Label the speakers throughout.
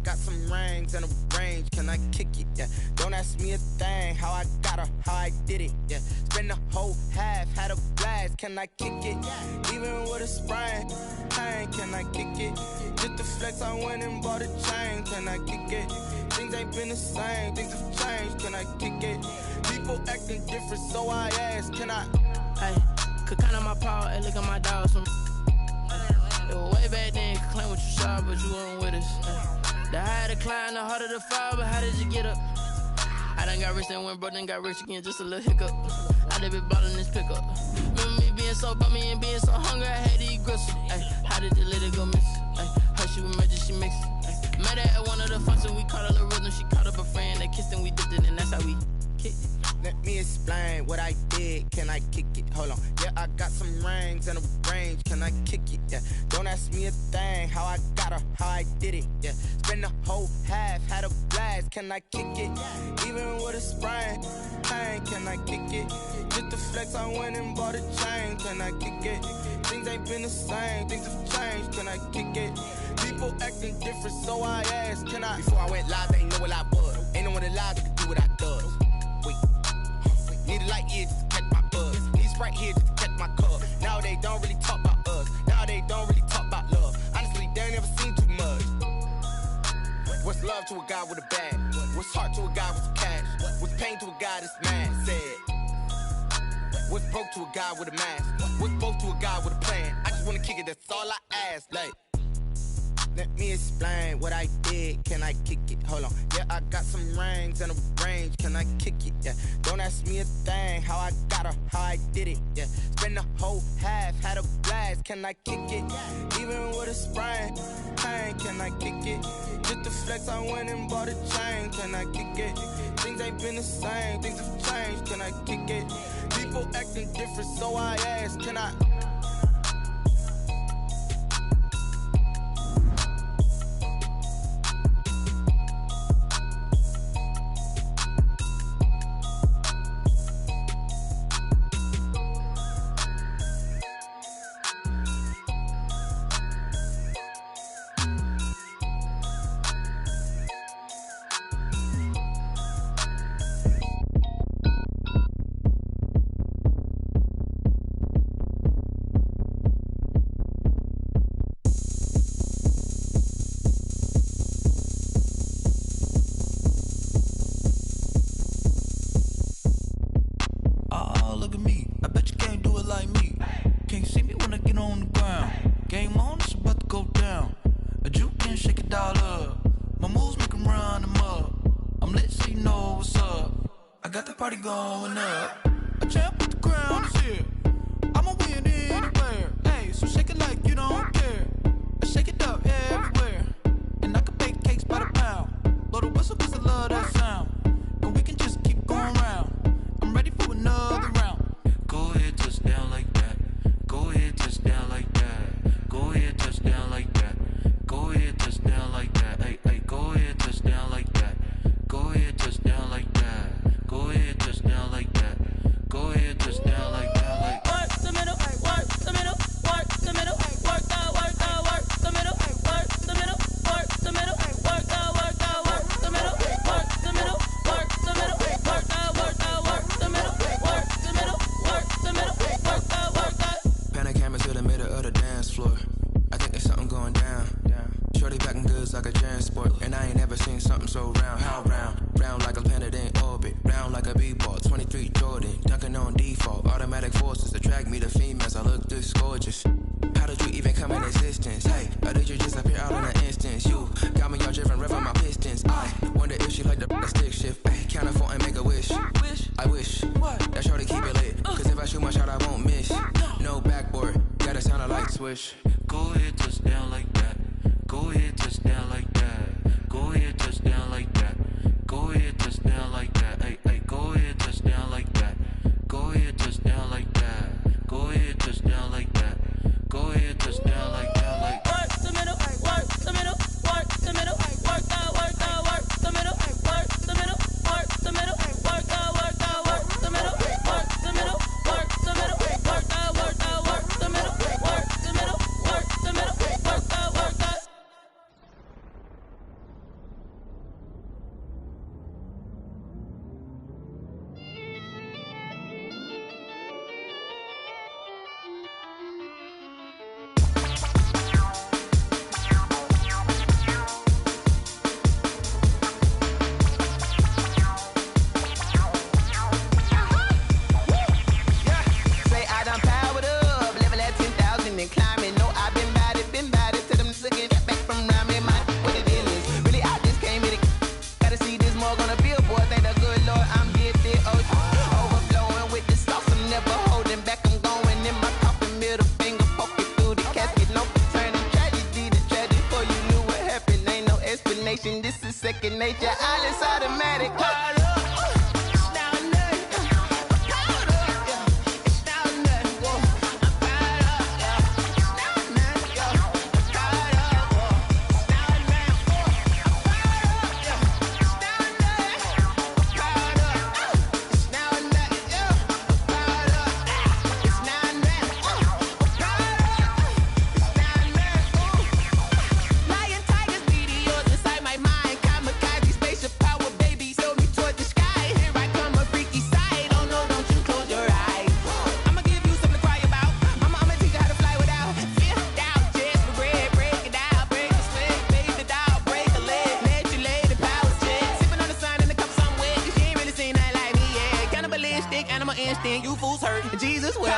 Speaker 1: got some rings and a range, can I kick it? Yeah, don't ask me a thing, how I got her, how I did it. Yeah, spend the whole half, had a blast, can I kick it? Even with a sprain, pain, can I kick it? Just the flex, I went and bought a chain, can I kick it? Things ain't been the same, things have changed, can I kick it? People acting different, so I ask, can I?
Speaker 2: Hey, could count on my power, hey, look at my dogs. It was way back then, could claim what you saw, but you weren't with us. The higher the climb, the harder the fall, but how did you get up? I done got rich and went broke, then got rich again, just a little hiccup. I done been ballin' this pickup. Remember me being so bummy and being so hungry, I had to eat gristle. Ay, how did you let it go miss? Ay, her she was magic, she mixed. Met her at one of the functions, we caught a little rhythm, she caught up a friend, they kissed and we dipped it, and that's how we kicked it.
Speaker 1: Let me explain what I did, can I kick it? Hold on, yeah, I got some rings and a range, can I kick it? Yeah, don't ask me a thing, how I got her, how I did it. Yeah, spend the whole half, had a blast, can I kick it? Even with a sprain, pain, can I kick it? Just the flex, I went and bought a chain, can I kick it? Things ain't been the same, things have changed, can I kick it? People acting different, so I asked, can I? Before I went live, they ain't know what I was. Ain't no one alive that could do what I does. Wait, need a light year just to catch my buzz. Need Sprite here just to catch my cup. Now they don't really talk about us. Now they don't really talk about love. Honestly, they ain't never seen too much. What's love to a guy with a bag? What's heart to a guy with some cash? What's pain to a guy that's mad? Said. What's broke to a guy with a mask? What's both to a guy with a plan? I just wanna kick it, that's all I ask. Like, let me explain what I did, can I kick it? Hold on, yeah, I got some rings and a range, can I kick it? Yeah, don't ask me a thing, how I got her, how I did it. Yeah, spend the whole half, had a blast, can I kick it? Even with a sprain, pain, can I kick it? Just the flex, I went and bought a chain, can I kick it? Things ain't been the same, things have changed, can I kick it? People acting different, so I ask, can I? and this is second nature. All is automatic.
Speaker 2: You fools hurt. Jesus will.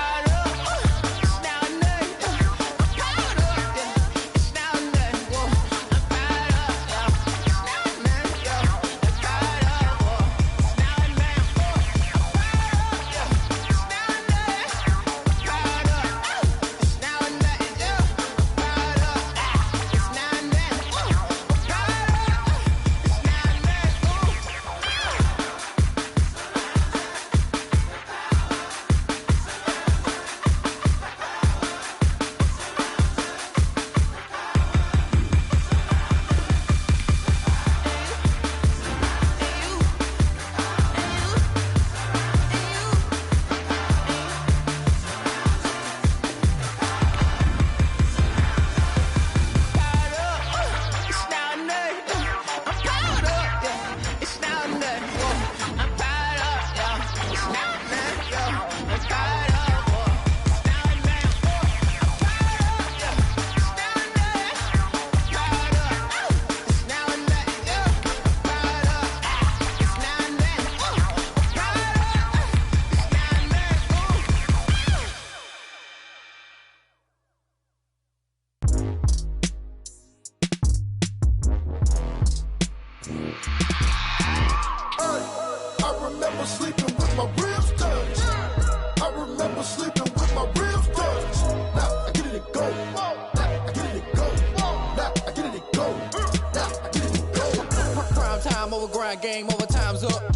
Speaker 2: Game over, time's up.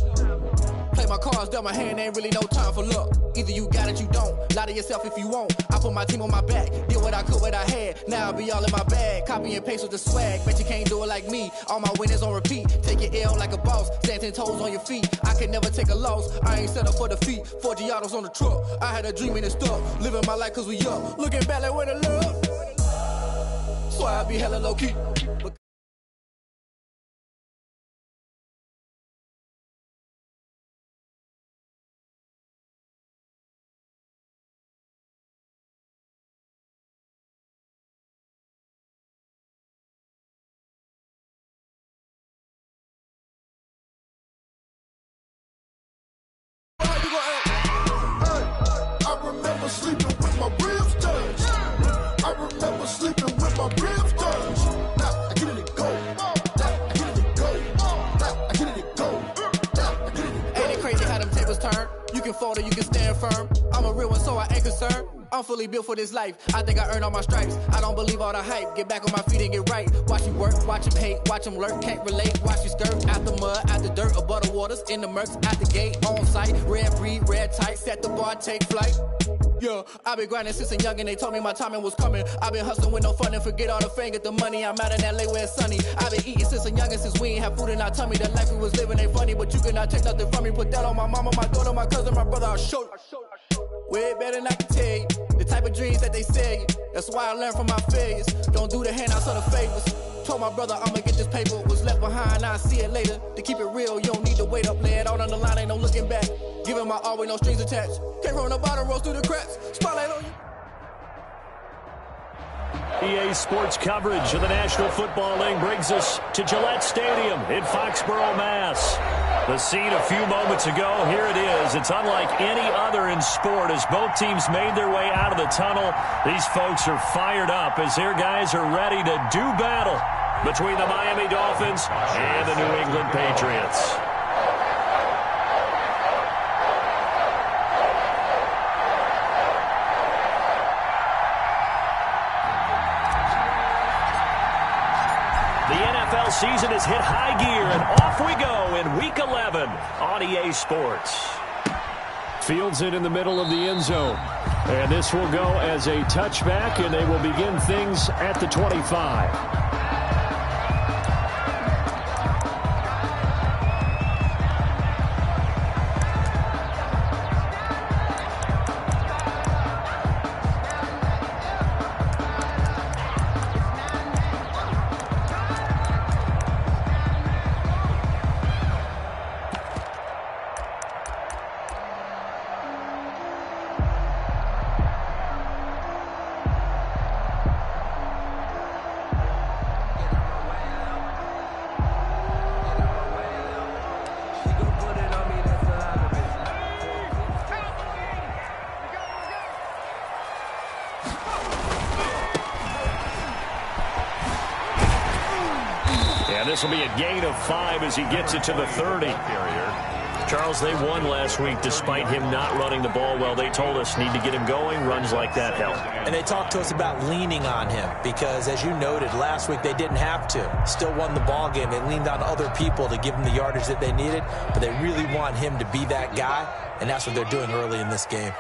Speaker 2: Play my cards, dealt my hand, ain't really no time for luck. Either you got it, you don't. Lie to yourself if you won't. I put my team on my back, did what I could, what I had. Now I'll be all in my bag, copy and paste with the swag. Bet you can't do it like me. All my winners on repeat. Take your L like a boss, stand 10 toes on your feet. I can never take a loss, I ain't set up for defeat. 4 Giottos on the truck, I had a dream and it stuck. Living my life cause we up, looking back like where the love. So I be hella low key.
Speaker 3: I remember sleeping with my ribs touched. I remember sleeping with my ribs touched. Now I get it and go. Now I get it and go. Now I get it and go. Now I get it and go.
Speaker 2: Ain't it crazy how them tables turn? You can fall or you can stand firm. I'm a real one, so I ain't concerned. I'm fully built for this life. I think I earned all my stripes. I don't believe all the hype. Get back on my feet and get right. Watch you work, watch him hate, watch him lurk. Can't relate, watch you skirt. Out the mud, out the dirt, above the waters, in the murks, out the gate, on site. Red breed, red tight, set the bar, take flight. Yeah, I been grinding since a youngin', they told me my timing was coming. I been hustling with no fun and forget all the fame, get the money. I'm out in LA where it's sunny. I been eating since a youngin', since we ain't have food in our tummy. The life we was living ain't funny, but you cannot take nothing from me. Put that on my mama, my daughter, my cousin, my brother, I'll show you. Way better than I can tell you. The type of dreams that they sell you. That's why I learned from my failures. Don't do the handouts or the favors. Told my brother I'ma get this paper. Was left behind, I'll see it later. To keep it real, you don't need to wait up. Lay it out on the line, ain't no looking back. Giving my all with no strings attached. Came from the bottom, rose through the cracks. Spotlight on you.
Speaker 4: EA Sports coverage of the National Football League brings us to Gillette Stadium in Foxborough, Mass. The scene a few moments ago, here it is. It's unlike any other in sport as both teams made their way out of the tunnel. These folks are fired up as their guys are ready to do battle between the Miami Dolphins and the New England Patriots. season has hit high gear, and off we go in Week 11 on EA Sports.
Speaker 5: Fields it in the middle of the end zone. And this will go as a touchback, and they will begin things at the 25.
Speaker 4: This will be a gain of 5 as he gets it to the 30. Charles, they won last week despite him not running the ball well. They told us need to get him going. Runs like that help.
Speaker 6: And they talked to us about leaning on him because, as you noted, last week they didn't have to. Still won the ball game. They leaned on other people to give them the yardage that they needed, but they really want him to be that guy, and that's what they're doing early in this game.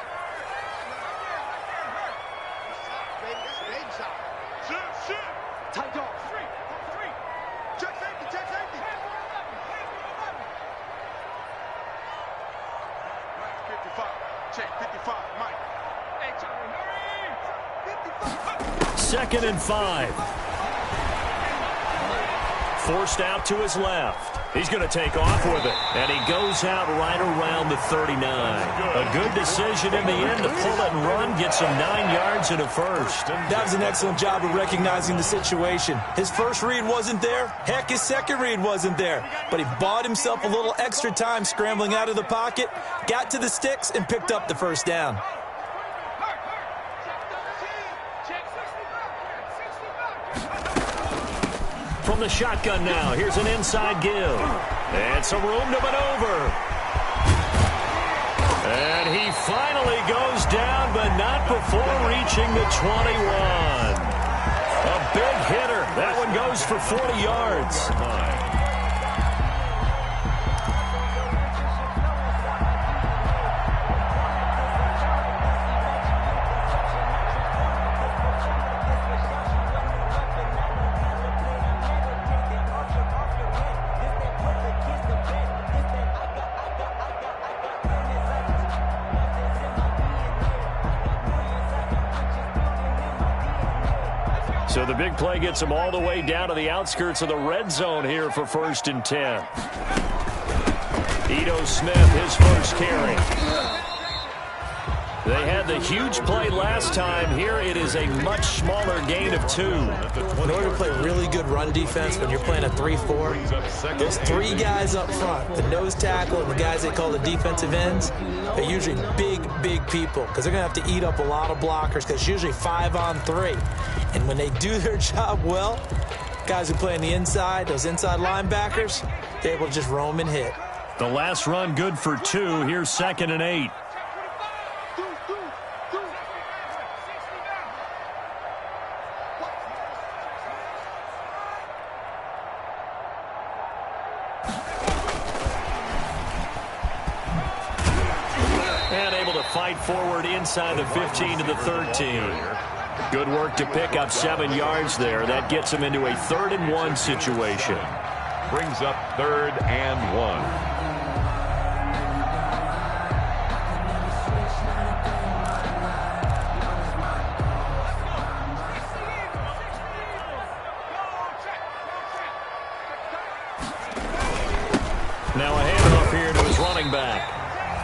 Speaker 4: Second and 5. Forced out to his left. He's going to take off with it. And he goes out right around the 39. A good decision in the end to pull it and run. Gets him 9 yards and a first.
Speaker 6: That was an excellent job of recognizing the situation. His first read wasn't there. Heck, his second read wasn't there. But he bought himself a little extra time scrambling out of the pocket, got to the sticks, and picked up the first down.
Speaker 4: From the shotgun now, here's an inside give. And some room to maneuver. And he finally goes down, but not before reaching the 21. A big hitter. That one goes for 40 yards. So the big play gets him all the way down to the outskirts of the red zone here for 1st and 10. Ito Smith, his first carry. They had the huge play last time. Here it is a much smaller gain of 2.
Speaker 6: In order to play really good run defense when you're playing a 3-4, there's 3 guys up front, the nose tackle and the guys they call the defensive ends. They're usually big people because they're going to have to eat up a lot of blockers because it's usually 5-on-3. And when they do their job well, guys who play on the inside, those inside linebackers, they're able to just roam and hit.
Speaker 4: The last run good for 2. Here's 2nd and 8. And able to fight forward inside the 15 to the 13. Good work to pick up 7 yards there. That gets him into a 3rd and 1 situation.
Speaker 7: Brings up 3rd and 1.
Speaker 4: Now a handoff here to his running back.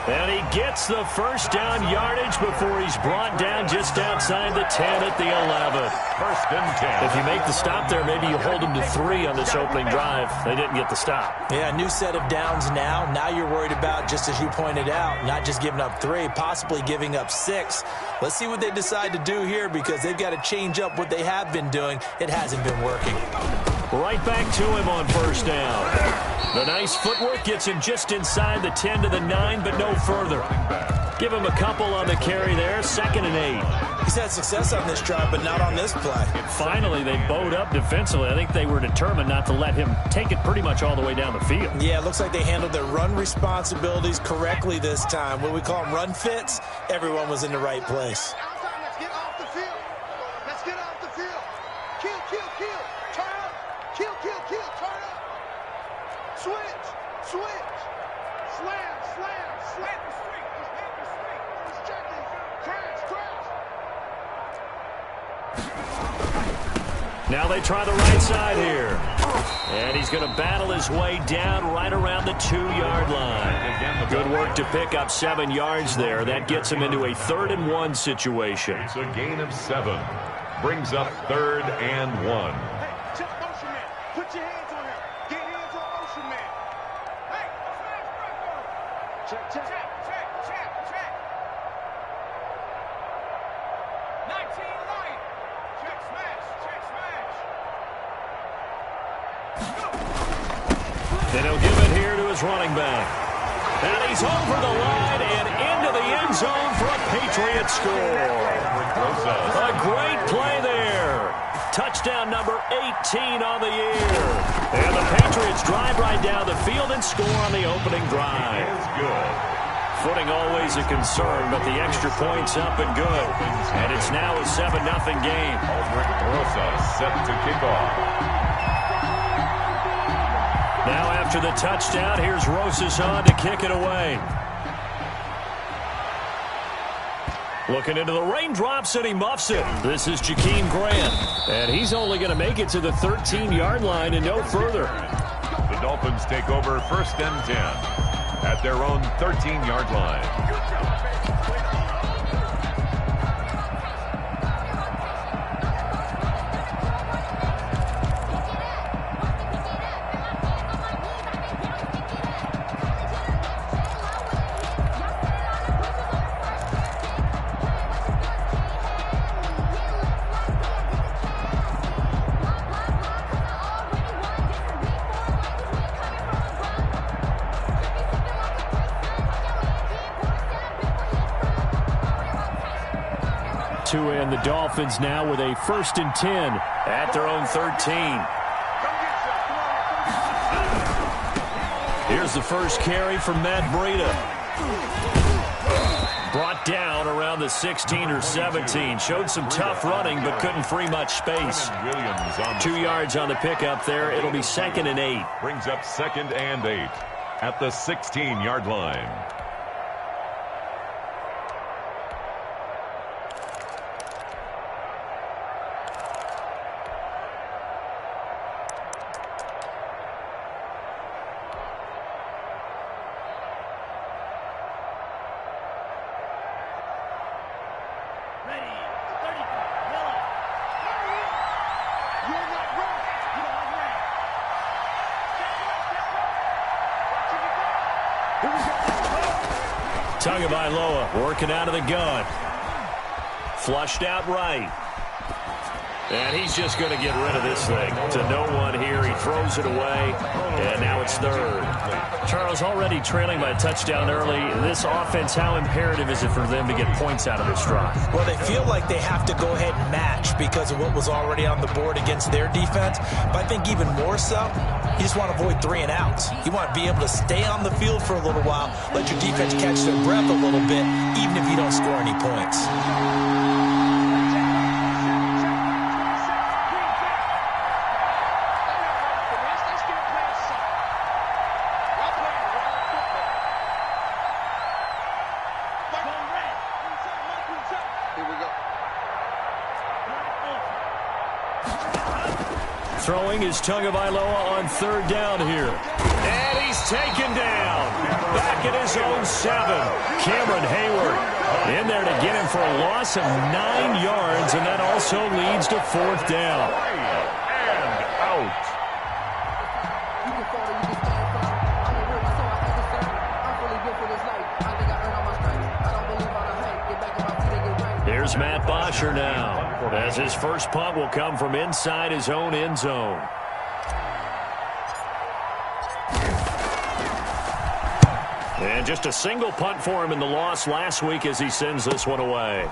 Speaker 4: And he gets the first down yardage before he's brought down just outside the 10 at the 11.
Speaker 7: 1st and 10.
Speaker 4: If you make the stop there, maybe you hold him to 3 on this opening drive. They didn't get the stop.
Speaker 6: Yeah, new set of downs now. Now you're worried about, just as you pointed out, not just giving up 3, possibly giving up 6. Let's see what they decide to do here because they've got to change up what they have been doing. It hasn't been working.
Speaker 4: Right back to him on 1st down. The nice footwork gets him just inside the 10 to the 9, but no further. Give him a couple on the carry there. 2nd and 8.
Speaker 6: He's had success on this drive, but not on this play.
Speaker 4: Finally, they bowed up defensively. I think they were determined not to let him take it pretty much all the way down the field.
Speaker 6: Yeah, it looks like they handled their run responsibilities correctly this time. What we call them run fits, everyone was in the right place.
Speaker 3: Let's get off the field. Let's get off the field. Kill, kill, kill. Turn up. Kill, kill, kill. Turn up. Switch, switch. Slam, slam, slam. He's checking. Crash, crash.
Speaker 4: Now they try the right side here. And he's going to battle his way down right around the 2-yard line. Good work to pick up 7 yards there. That gets him into a 3rd and 1 situation.
Speaker 7: It's a gain of 7. Brings up 3rd and 1.
Speaker 3: Hey, check motion man. Put your hands on him. Get hands on motion man. Hey, check, check. Check. 19 right. Check smash. Check smash.
Speaker 4: And he'll give it here to his running back. And he's over the line and into the end zone for a Patriot score. A great play there. Touchdown number 18 on the year. And the Patriots drive right down the field and score on the opening drive.
Speaker 7: Good.
Speaker 4: Footing always a concern, but the extra point's up and good. And it's now a 7-0 game.
Speaker 7: Aldrich Rosa set to kick off.
Speaker 4: Now after the touchdown, here's Rosas on to kick it away. Looking into the raindrops, and he muffs it. This is Jakeem Grant. And he's only going to make it to the 13-yard line and no further.
Speaker 7: The Dolphins take over 1st and 10 at their own 13-yard line.
Speaker 4: And the Dolphins now with a 1st and 10 at their own 13. Here's the first carry from Matt Breida. Brought down around the 16 or 17. Showed some tough running, but couldn't free much space. 2 yards on the pickup there. It'll be 2nd and 8.
Speaker 7: Brings up 2nd and 8 at the 16-yard line.
Speaker 4: Tagovailoa working out of the gun. Flushed out right. And he's just going to get rid of this thing. To no one here. He throws it away. And now it's 3rd. Charles, already trailing by a touchdown early. This offense, how imperative is it for them to get points out of this drive?
Speaker 6: Well, they feel like they have to go ahead and match because of what was already on the board against their defense. But I think even more so, you just want to avoid 3 and outs. You want to be able to stay on the field for a little while, let your defense catch their breath a little bit, even if you don't score any points.
Speaker 4: Throwing is Tagovailoa on 3rd down here. And he's taken down. Back at his own 7. Cameron Hayward in there to get him for a loss of 9 yards, and that also leads to 4th down.
Speaker 7: And out.
Speaker 4: Here's Matt Bosher now, as his first punt will come from inside his own end zone. And just a single punt for him in the loss last week as he sends this one away.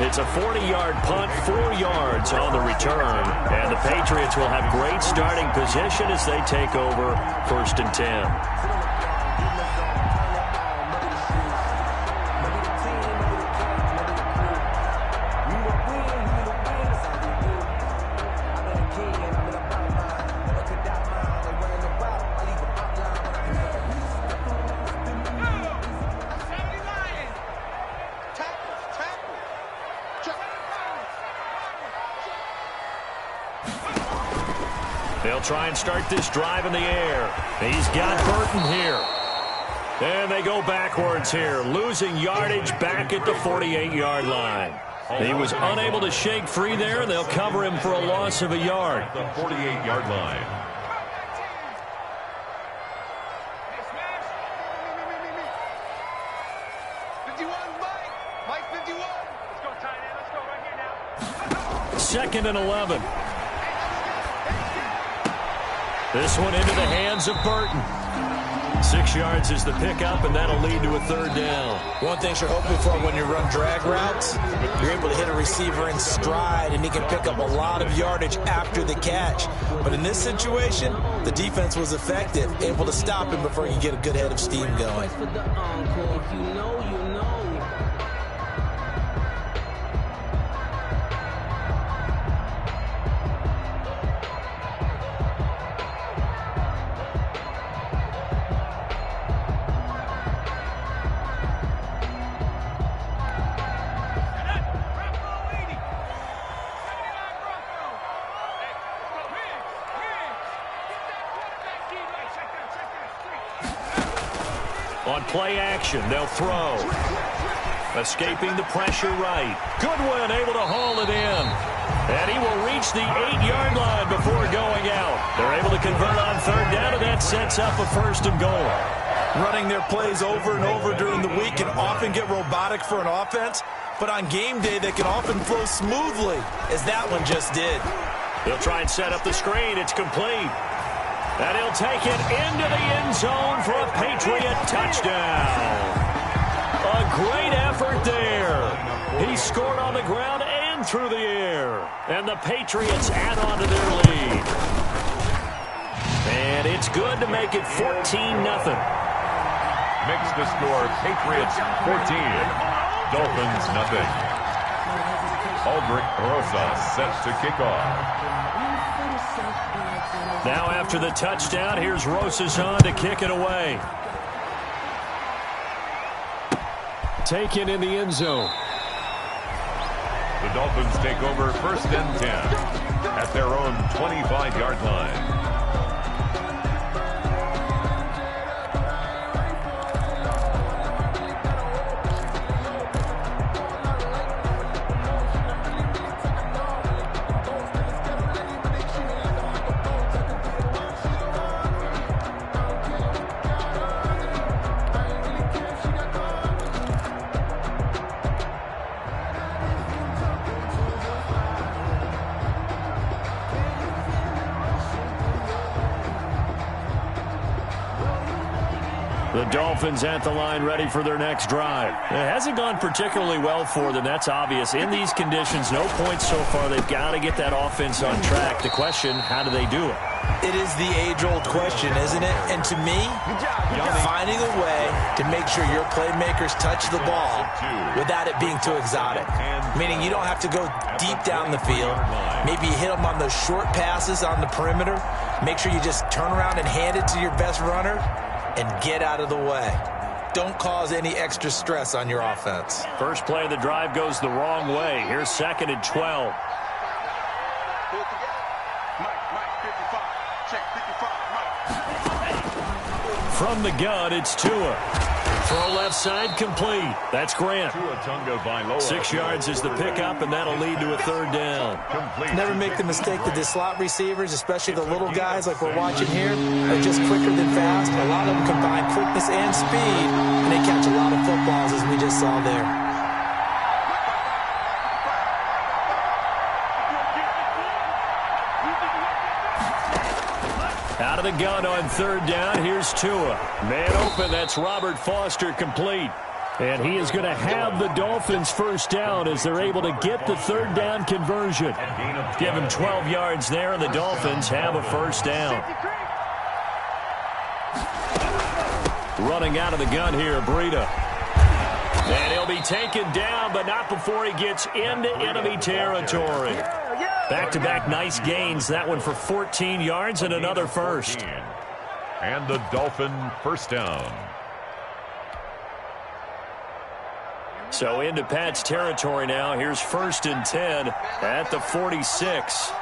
Speaker 4: It's a 40-yard punt, 4 yards on the return. And the Patriots will have great starting position as they take over 1st and 10. They'll try and start this drive in the air. He's got Burton here. And they go backwards here, losing yardage back at the 48-yard line. He was unable to shake free there. They'll cover him for a loss of a yard.
Speaker 7: The 48-yard line.
Speaker 4: Second and 11. This one into the hands of Burton. 6 yards is the pickup, and that'll lead to a 3rd down.
Speaker 6: One thing you're hoping for when you run drag routes, you're able to hit a receiver in stride, and he can pick up a lot of yardage after the catch. But in this situation, the defense was effective, able to stop him before you get a good head of steam going.
Speaker 4: On play action, they'll throw. Escaping the pressure right. Goodwin able to haul it in. And he will reach the 8-yard line before going out. They're able to convert on 3rd down, and that sets up a 1st and goal.
Speaker 6: Running their plays over and over during the week can often get robotic for an offense, but on game day they can often flow smoothly, as that one just did.
Speaker 4: They'll try and set up the screen. It's complete. And he'll take it into the end zone for a Patriot touchdown. A great effort there. He scored on the ground and through the air. And the Patriots add on to their lead. And it's good to make it 14-0.
Speaker 7: Makes the score Patriots 14, Dolphins nothing. Aldrich Rosa set to kick off.
Speaker 4: Now after the touchdown, here's Rosazon to kick it away.
Speaker 5: Taken in the end zone.
Speaker 7: The Dolphins take over 1st and 10 at their own 25-yard line.
Speaker 4: The Dolphins at the line ready for their next drive. It hasn't gone particularly well for them. That's obvious. In these conditions, no points so far. They've got to get that offense on track. The question, how do they do it?
Speaker 6: It is the age-old question, isn't it? And to me, finding a way to make sure your playmakers touch the ball without it being too exotic. Meaning you don't have to go deep down the field. Maybe you hit them on those short passes on the perimeter. Make sure you just turn around and hand it to your best runner and get out of the way. Don't cause any extra stress on your offense.
Speaker 4: First play of the drive goes the wrong way. Here's 2nd and 12. From the gun, it's Tua. Throw left side, complete. That's Grant. 6 yards is the pickup, and that'll lead to a 3rd down.
Speaker 6: Never make the mistake that the slot receivers, especially the little guys like we're watching here, are just quicker than fast. A lot of them combine quickness and speed, and they catch a lot of footballs, as we just saw there.
Speaker 5: Out of the gun on third down. Here's Tua. Man open. That's Robert Foster complete. And he is going to have the Dolphins first down as they're able to get the third down conversion. Give him 12 yards there, and the Dolphins have a first down. Running out of the gun here, Breida. And he'll be taken down, but not before he gets into enemy territory. Back-to-back nice gains. That one for 14 yards and another first.
Speaker 7: And the Dolphin first down.
Speaker 5: So into Pat's territory now. Here's 1st and 10 at the 46.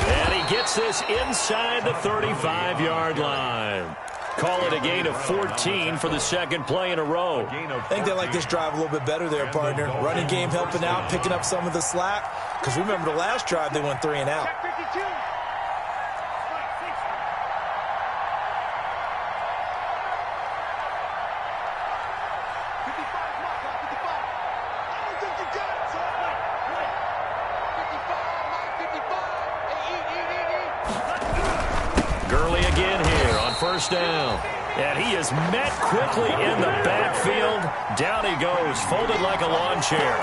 Speaker 5: And he gets this inside the 35-yard line. Call it a gain of 14 for the second play in a row.
Speaker 6: I think they like this drive a little bit better there, partner. Running game helping out, picking up some of the slack. Because remember the last drive, they went 3 and out.
Speaker 5: Gurley again here on first down. And he is met quickly in the backfield. Down he goes, folded like a lawn chair.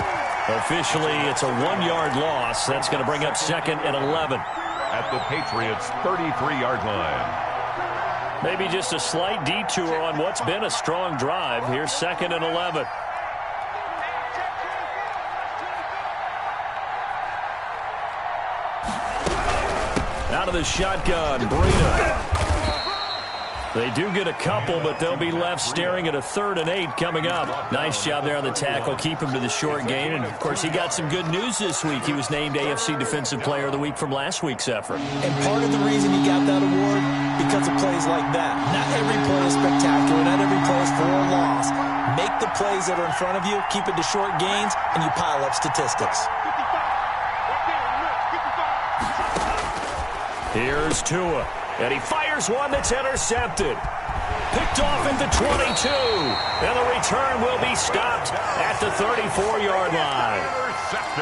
Speaker 5: Officially, it's a 1-yard loss. That's going to bring up 2nd and 11.
Speaker 7: At the Patriots' 33-yard line.
Speaker 5: Maybe just a slight detour on what's been a strong drive. Here's 2nd and 11. Out of the shotgun, Breida. They do get a couple, but they'll be left staring at a 3rd and 8 coming up. Nice job there on the tackle. Keep him to the short gain. And, of course, he got some good news this week. He was named AFC Defensive Player of the Week from last week's effort.
Speaker 6: And part of the reason he got that award, because of plays like that. Not every play is spectacular. Not every play is for a loss. Make the plays that are in front of you, keep it to short gains, and you pile up statistics.
Speaker 5: Here's Tua, and he fires one that's intercepted. Picked off at the 22, and the return will be stopped at the 34-yard line.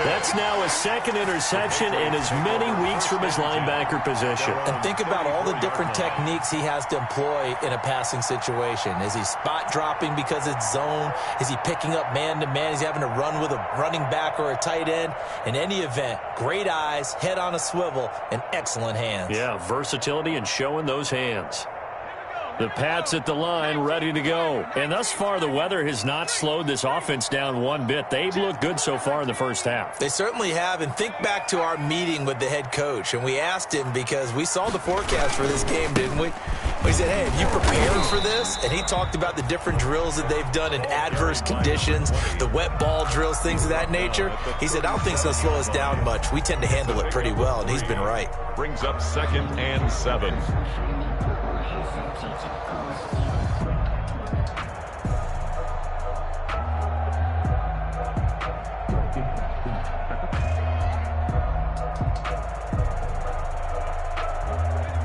Speaker 5: That's now his 2nd interception in as many weeks from his linebacker position.
Speaker 6: And think about all the different techniques he has to employ in a passing situation. Is he spot dropping because it's zone? Is he picking up man-to-man? Is he having to run with a running back or a tight end? In any event, great eyes, head on a swivel, and excellent hands.
Speaker 5: Yeah, versatility and showing those hands. The Pats at the line, ready to go. And thus far, the weather has not slowed this offense down one bit. They've looked good so far in the first half.
Speaker 6: They certainly have. And think back to our meeting with the head coach. And we asked him, because we saw the forecast for this game, didn't we? We said, hey, have you prepared for this? And he talked about the different drills that they've done in adverse conditions, the wet ball drills, things of that nature. He said, I don't think it's going to slow us down much. We tend to handle it pretty well, and he's been right.
Speaker 7: Brings up 2nd and 7.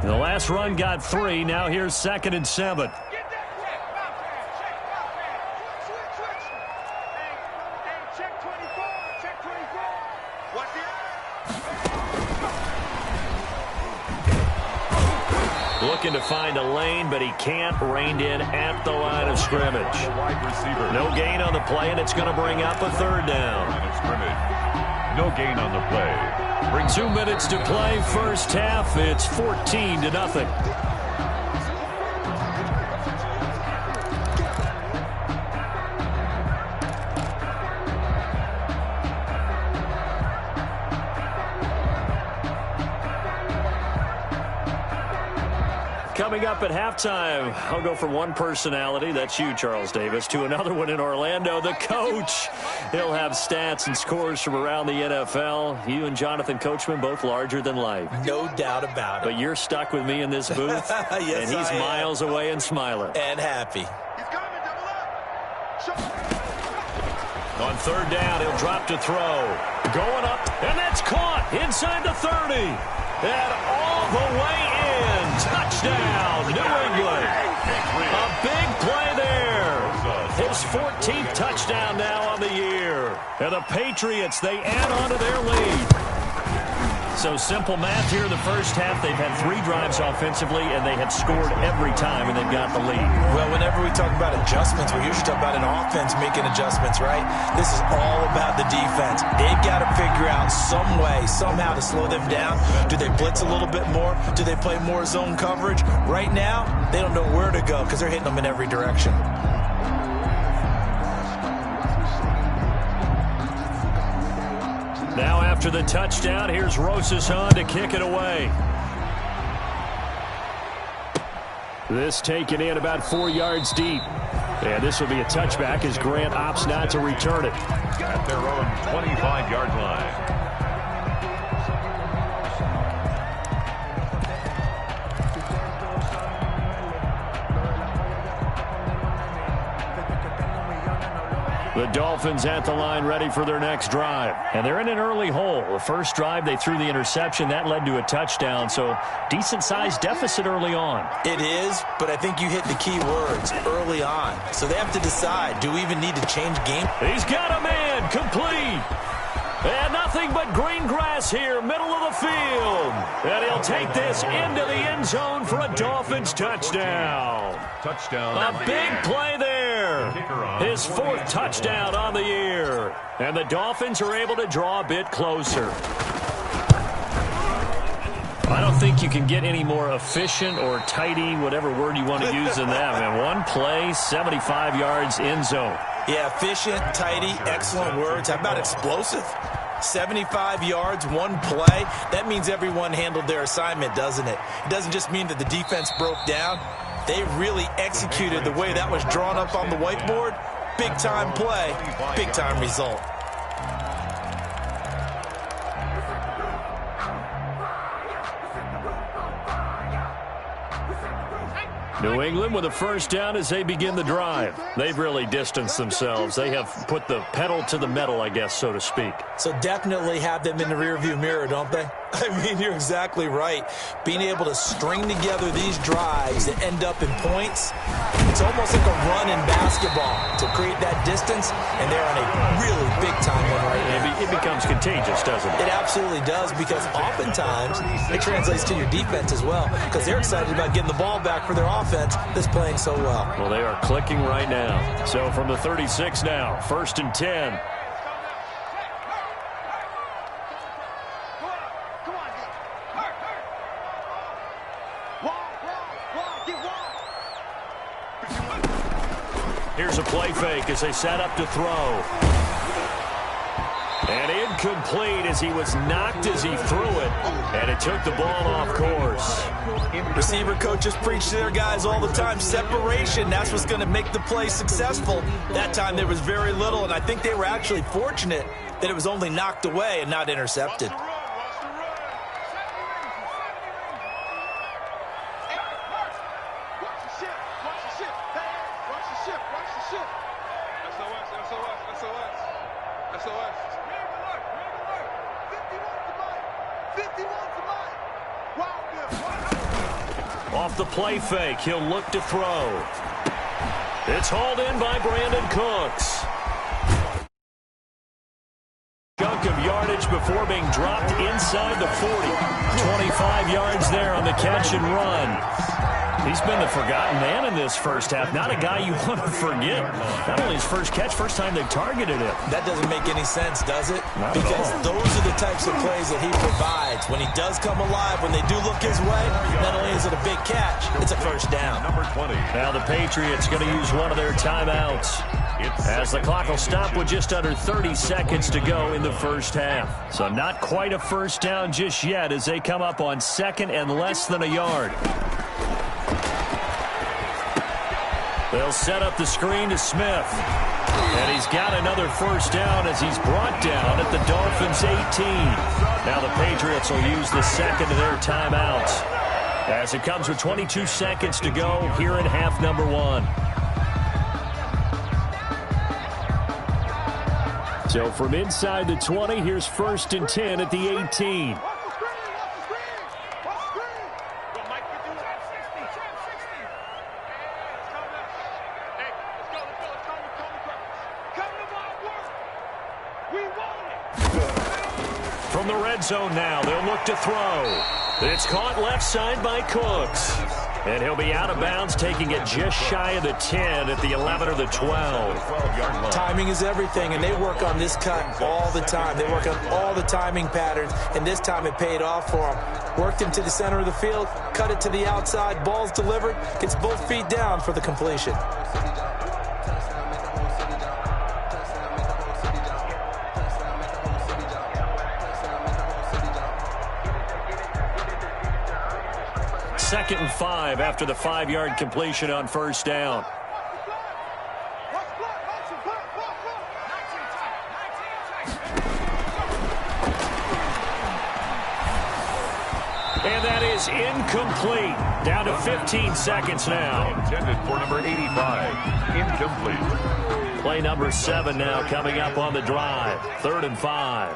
Speaker 5: The last run got 3. Now here's 2nd and 7. Looking to find a lane, but he can't. Reined in at the line of scrimmage. No gain on the play, and it's going to bring up a 3rd down.
Speaker 7: No gain on the play.
Speaker 5: 2 minutes to play, first half. It's 14-0. Coming up at halftime, I'll go from one personality, that's you, Charles Davis, to another one in Orlando, the coach. He'll have stats and scores from around the NFL. You and Jonathan Coachman, both larger than life.
Speaker 6: No doubt about it.
Speaker 5: But you're stuck with me in this booth,
Speaker 6: yes,
Speaker 5: and he's miles away and smiling.
Speaker 6: And happy.
Speaker 5: On 3rd down, he'll drop to throw. Going up, and that's caught inside the 30. And all all the way in. Touchdown, New England. A big play there. His 14th touchdown now on the year. And the Patriots, they add on to their lead. So simple math here in the first half. They've had 3 drives offensively, and they have scored every time, and they've got the lead.
Speaker 6: Well, whenever we talk about adjustments, we usually talk about an offense making adjustments, right? This is all about the defense. They've got to figure out some way, somehow to slow them down. Do they blitz a little bit more? Do they play more zone coverage? Right now, they don't know where to go because they're hitting them in every direction.
Speaker 5: Now after the touchdown, here's Rosas on to kick it away. This taken in about 4 yards deep. And this will be a touchback as Grant opts not to return it.
Speaker 7: At their own 25-yard line.
Speaker 5: The Dolphins at the line ready for their next drive. And they're in an early hole. The first drive, they threw the interception. That led to a touchdown. So decent-sized deficit early on.
Speaker 6: It is, but I think you hit the key words, early on. So they have to decide, do we even need to change game?
Speaker 5: He's got a man, complete. And nothing but green grass here, middle of the field. And he'll take this into the end zone for a Dolphins touchdown.
Speaker 7: Touchdown.
Speaker 5: A big play there. His 4th touchdown on the year. And the Dolphins are able to draw a bit closer. I don't think you can get any more efficient or tidy, whatever word you want to use in that. And one play, 75 yards end zone.
Speaker 6: Yeah, efficient, tidy, excellent words. How about explosive? 75 yards, one play. That means everyone handled their assignment, doesn't it? It doesn't just mean that the defense broke down. They really executed the way that was drawn up on the whiteboard. Big-time play, big-time result.
Speaker 5: New England with a first down as they begin the drive. They've really distanced themselves. They have put the pedal to the metal, I guess, so to speak.
Speaker 6: So definitely have them in the rearview mirror, don't they? I mean, you're exactly right. Being able to string together these drives that end up in points, it's almost like a run in basketball to create that distance, and they're on a really big-time one right now.
Speaker 5: It becomes contagious, doesn't it?
Speaker 6: It absolutely does, because oftentimes it translates to your defense as well, because they're excited about getting the ball back for their offense that's playing so well.
Speaker 5: Well, they are clicking right now. So from the 36 now, 1st and 10. Here's a play fake as they set up to throw. And incomplete as he was knocked as he threw it. And it took the ball off course.
Speaker 6: Receiver coaches preach to their guys all the time. Separation, that's what's going to make the play successful. That time there was very little, and I think they were actually fortunate that it was only knocked away and not intercepted.
Speaker 5: Off the play fake, he'll look to throw. It's hauled in by Brandon Cooks. Chunk of yardage before being dropped inside the 40. 25 yards there on the catch and run. He's been the forgotten man in this first half. Not a guy you want to forget. Not only his first catch, first time they've targeted him.
Speaker 6: That doesn't make any sense, does it?
Speaker 5: Not
Speaker 6: because those are the types of plays that he provides. When he does come alive, when they do look his way, not only is it a big catch, it's a first down.
Speaker 7: Number 20.
Speaker 5: Now the Patriots going to use one of their timeouts. As the clock will stop with just under 30 seconds to go in the first half. So not quite a first down just yet as they come up on 2nd and less than a yard. They'll set up the screen to Smith. And he's got another first down as he's brought down at the Dolphins' 18. Now the Patriots will use the second of their timeouts as it comes with 22 seconds to go here in half number 1. So from inside the 20, here's 1st and 10 at the 18. From the red zone now, they'll look to throw. It's caught left side by Cooks. And he'll be out of bounds, taking it just shy of the 10 at the 11 or the 12.
Speaker 6: Timing is everything, and they work on this cut all the time. They work on all the timing patterns, and this time it paid off for them. Worked him to the center of the field, cut it to the outside, ball's delivered, gets both feet down for the completion.
Speaker 5: Second and 5 after the 5-yard completion on first down. And that is incomplete. Down to 15 seconds now.
Speaker 7: Intended for number 85. Incomplete.
Speaker 5: Play number 7 now coming up on the drive. 3rd and 5.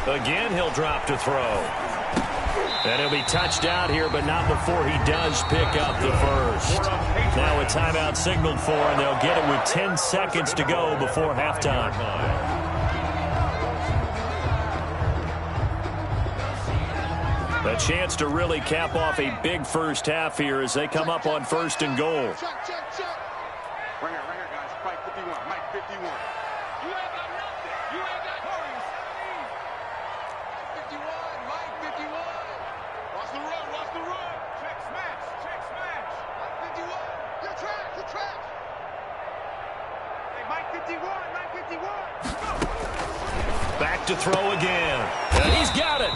Speaker 5: Again, he'll drop to throw. And he'll be touched out here, but not before he does pick up the first. Now a timeout signaled for, and they'll get it with 10 seconds to go before halftime. A chance to really cap off a big first half here as they come up on 1st and goal.
Speaker 3: Right here, guys. Mike 51. Mike 51. You ain't got nothing. You ain't got hurries. 51. Mike 51. Watch the run. Watch the run. Check smash. Check smash. Mike 51. You're trash. You're trash. Hey, Mike 51. Mike 51.
Speaker 5: Back to throw again. And he's got it.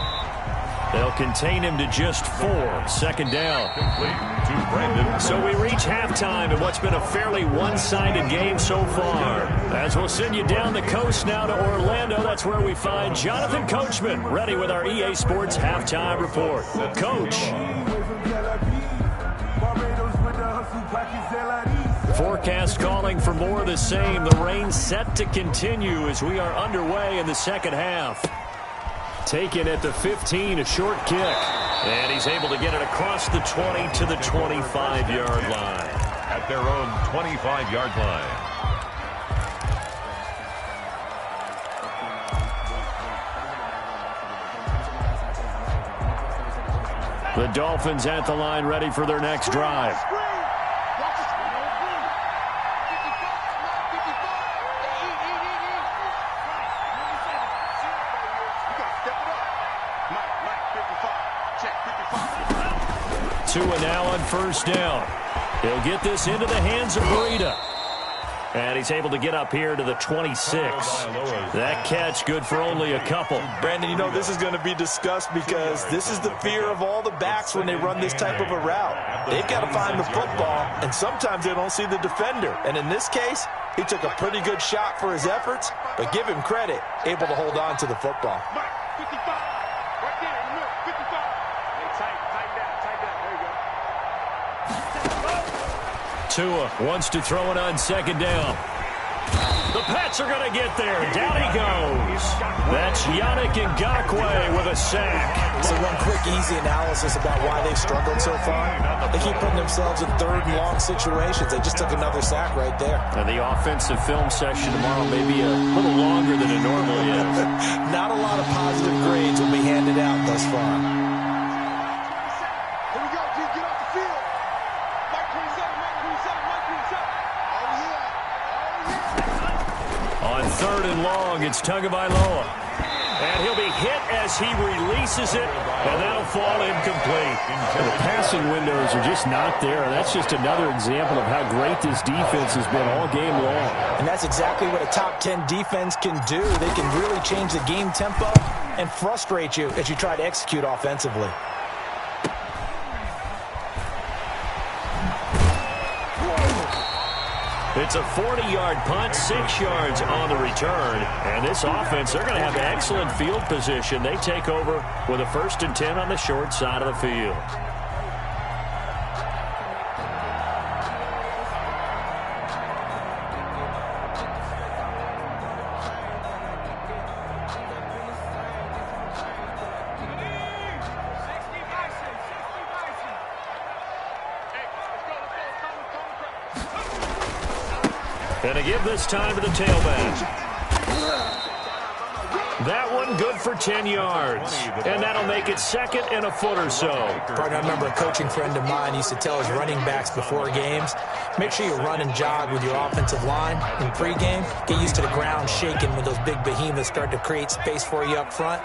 Speaker 5: They'll contain him to just 4. 2nd down. So we reach halftime in what's been a fairly one-sided game so far. As we'll send you down the coast now to Orlando, that's where we find Jonathan Coachman, ready with our EA Sports halftime report. Coach. Forecast calling for more of the same. The rain set to continue as we are underway in the second half. Taken at the 15, a short kick. And he's able to get it across the 20 to the 25-yard line.
Speaker 7: At their own 25-yard line.
Speaker 5: The Dolphins at the line ready for their next drive. Tua now on 1st down. He'll get this into the hands of Breida. And he's able to get up here to the 26. That catch good for only a couple.
Speaker 6: Brandon, you know this is going to be discussed because this is the fear of all the backs when they run this type of a route. They've got to find the football, and sometimes they don't see the defender. And in this case, he took a pretty good shot for his efforts, but give him credit, able to hold on to the football.
Speaker 5: Tua wants to throw it on 2nd down. The Pats are going to get there. Down he goes. That's Yannick Ngakoue with a sack.
Speaker 6: So one quick, easy analysis about why they've struggled so far. They keep putting themselves in 3rd and long situations. They just took another sack right there.
Speaker 5: And the offensive film session tomorrow may be a little longer than it normally is.
Speaker 6: Not a lot of positive grades will be handed out thus far.
Speaker 5: On 3rd and long, it's Tagovailoa. And he'll be hit as he releases it, and that'll fall incomplete.
Speaker 8: And the passing windows are just not there. And that's just another example of how great this defense has been all game long.
Speaker 6: And that's exactly what a top 10 defense can do. They can really change the game tempo and frustrate you as you try to execute offensively.
Speaker 5: It's a 40-yard punt, 6 yards on the return. And this offense, they're going to have excellent field position. They take over with a 1st and 10 on the short side of the field. And to give this time to the tailback. That one good for 10 yards. And that'll make it second and a foot or so.
Speaker 6: Partner, I remember a coaching friend of mine used to tell his running backs before games, make sure you run and jog with your offensive line in pregame. Get used to the ground shaking when those big behemoths start to create space for you up front.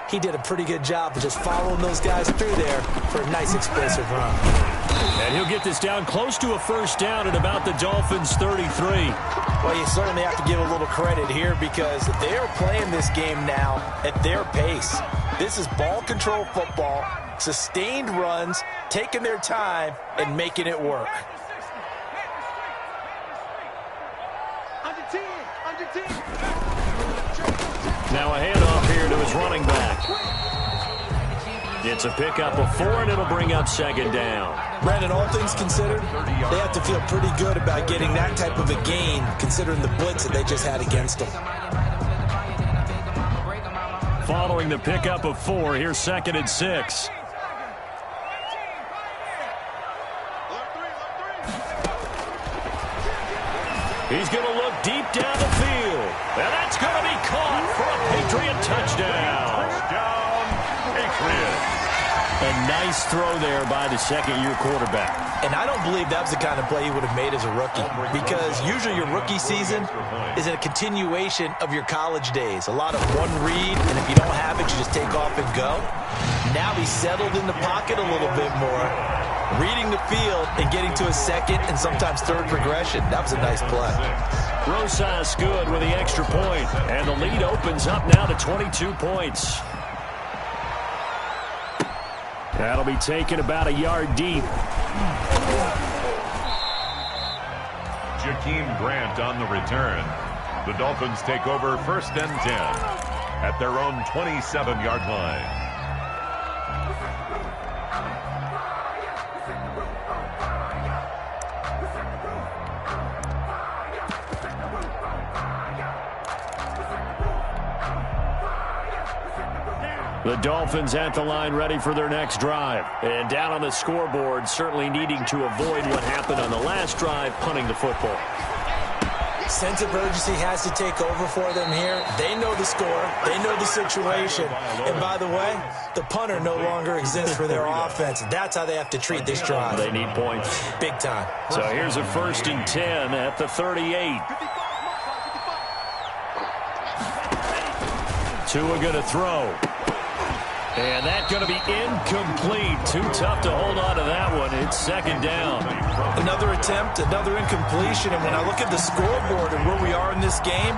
Speaker 6: He did a pretty good job of just following those guys through there for a nice explosive run.
Speaker 5: And he'll get this down close to a first down at about the Dolphins' 33.
Speaker 9: Well, you certainly have to give a little credit here because they are playing this game now at their pace. This is ball control football, sustained runs, taking their time, and making it work.
Speaker 5: Now a handoff here to his running back. It's a pickup of 4, and it'll bring up second down.
Speaker 6: Brandon, all things considered, they have to feel pretty good about getting that type of a gain, considering the blitz that they just had against them.
Speaker 5: Following the pickup of 4, here's second and 6. He's going to look deep down the field. And that's going to be caught for a Patriot touchdown.
Speaker 7: Touchdown, Patriots.
Speaker 5: A nice throw there by the second-year quarterback.
Speaker 6: And I don't believe that was the kind of play he would have made as a rookie, because usually your rookie season is a continuation of your college days. A lot of one read, and if you don't have it, you just take off and go. Now he's settled in the pocket a little bit more, reading the field and getting to a second and sometimes third progression. That was a nice play.
Speaker 5: Rosas good with the extra point, and the lead opens up now to 22 points. That'll be taken about a yard deep.
Speaker 7: Jakeem Grant on the return. The Dolphins take over first and 10 at their own 27-yard line.
Speaker 5: The Dolphins at the line ready for their next drive. And down on the scoreboard, certainly needing to avoid what happened on the last drive, punting the football.
Speaker 6: Sense of urgency has to take over for them here. They know the score. They know the situation. And by the way, the punter no longer exists for their offense. That's how they have to treat this drive.
Speaker 5: They need points.
Speaker 6: Big time.
Speaker 5: So here's a 1st and 10 at the 38. Tua going to throw. And that's going to be incomplete. Too tough to hold on to that one. It's second down.
Speaker 6: Another attempt, another incompletion. And when I look at the scoreboard and where we are in this game,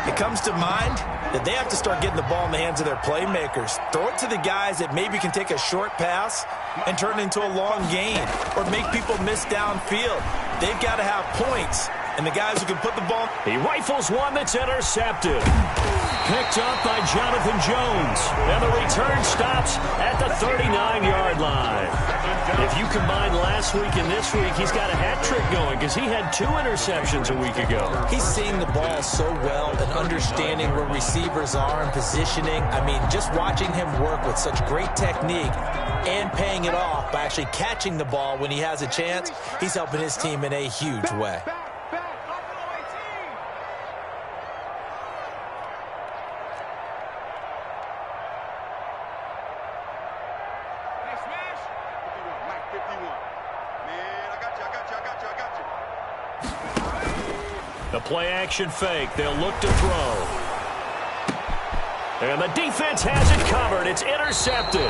Speaker 6: it comes to mind that they have to start getting the ball in the hands of their playmakers. Throw it to the guys that maybe can take a short pass and turn it into a long gain or make people miss downfield. They've got to have points. And the guys who can put the ball.
Speaker 5: He rifles one that's intercepted. Picked up by Jonathan Jones. And the return stops at the 39-yard line. If you combine last week and this week, he's got a hat trick going because he had 2 interceptions a week ago.
Speaker 6: He's seeing the ball so well and understanding where receivers are and positioning. I mean, just watching him work with such great technique and paying it off by actually catching the ball when he has a chance, he's helping his team in a huge way.
Speaker 5: The play-action fake. They'll look to throw. And the defense has it covered. It's intercepted.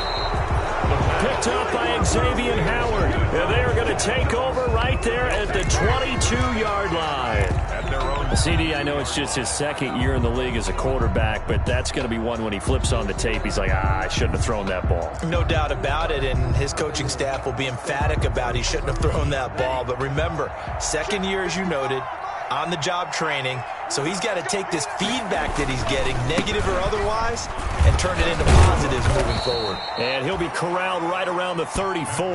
Speaker 5: Picked up by Xavier Howard. And they are going to take over right there at the 22-yard line. CD, I know it's just his second year in the league as a quarterback, but that's going to be one when he flips on the tape. He's like, I shouldn't have thrown that ball.
Speaker 6: No doubt about it, and his coaching staff will be emphatic about he shouldn't have thrown that ball. But remember, second year, as you noted, on-the-job training,
Speaker 9: So he's got to take this feedback that he's getting, negative or otherwise, and turn it into positives moving forward.
Speaker 5: And he'll be corralled right around the 34.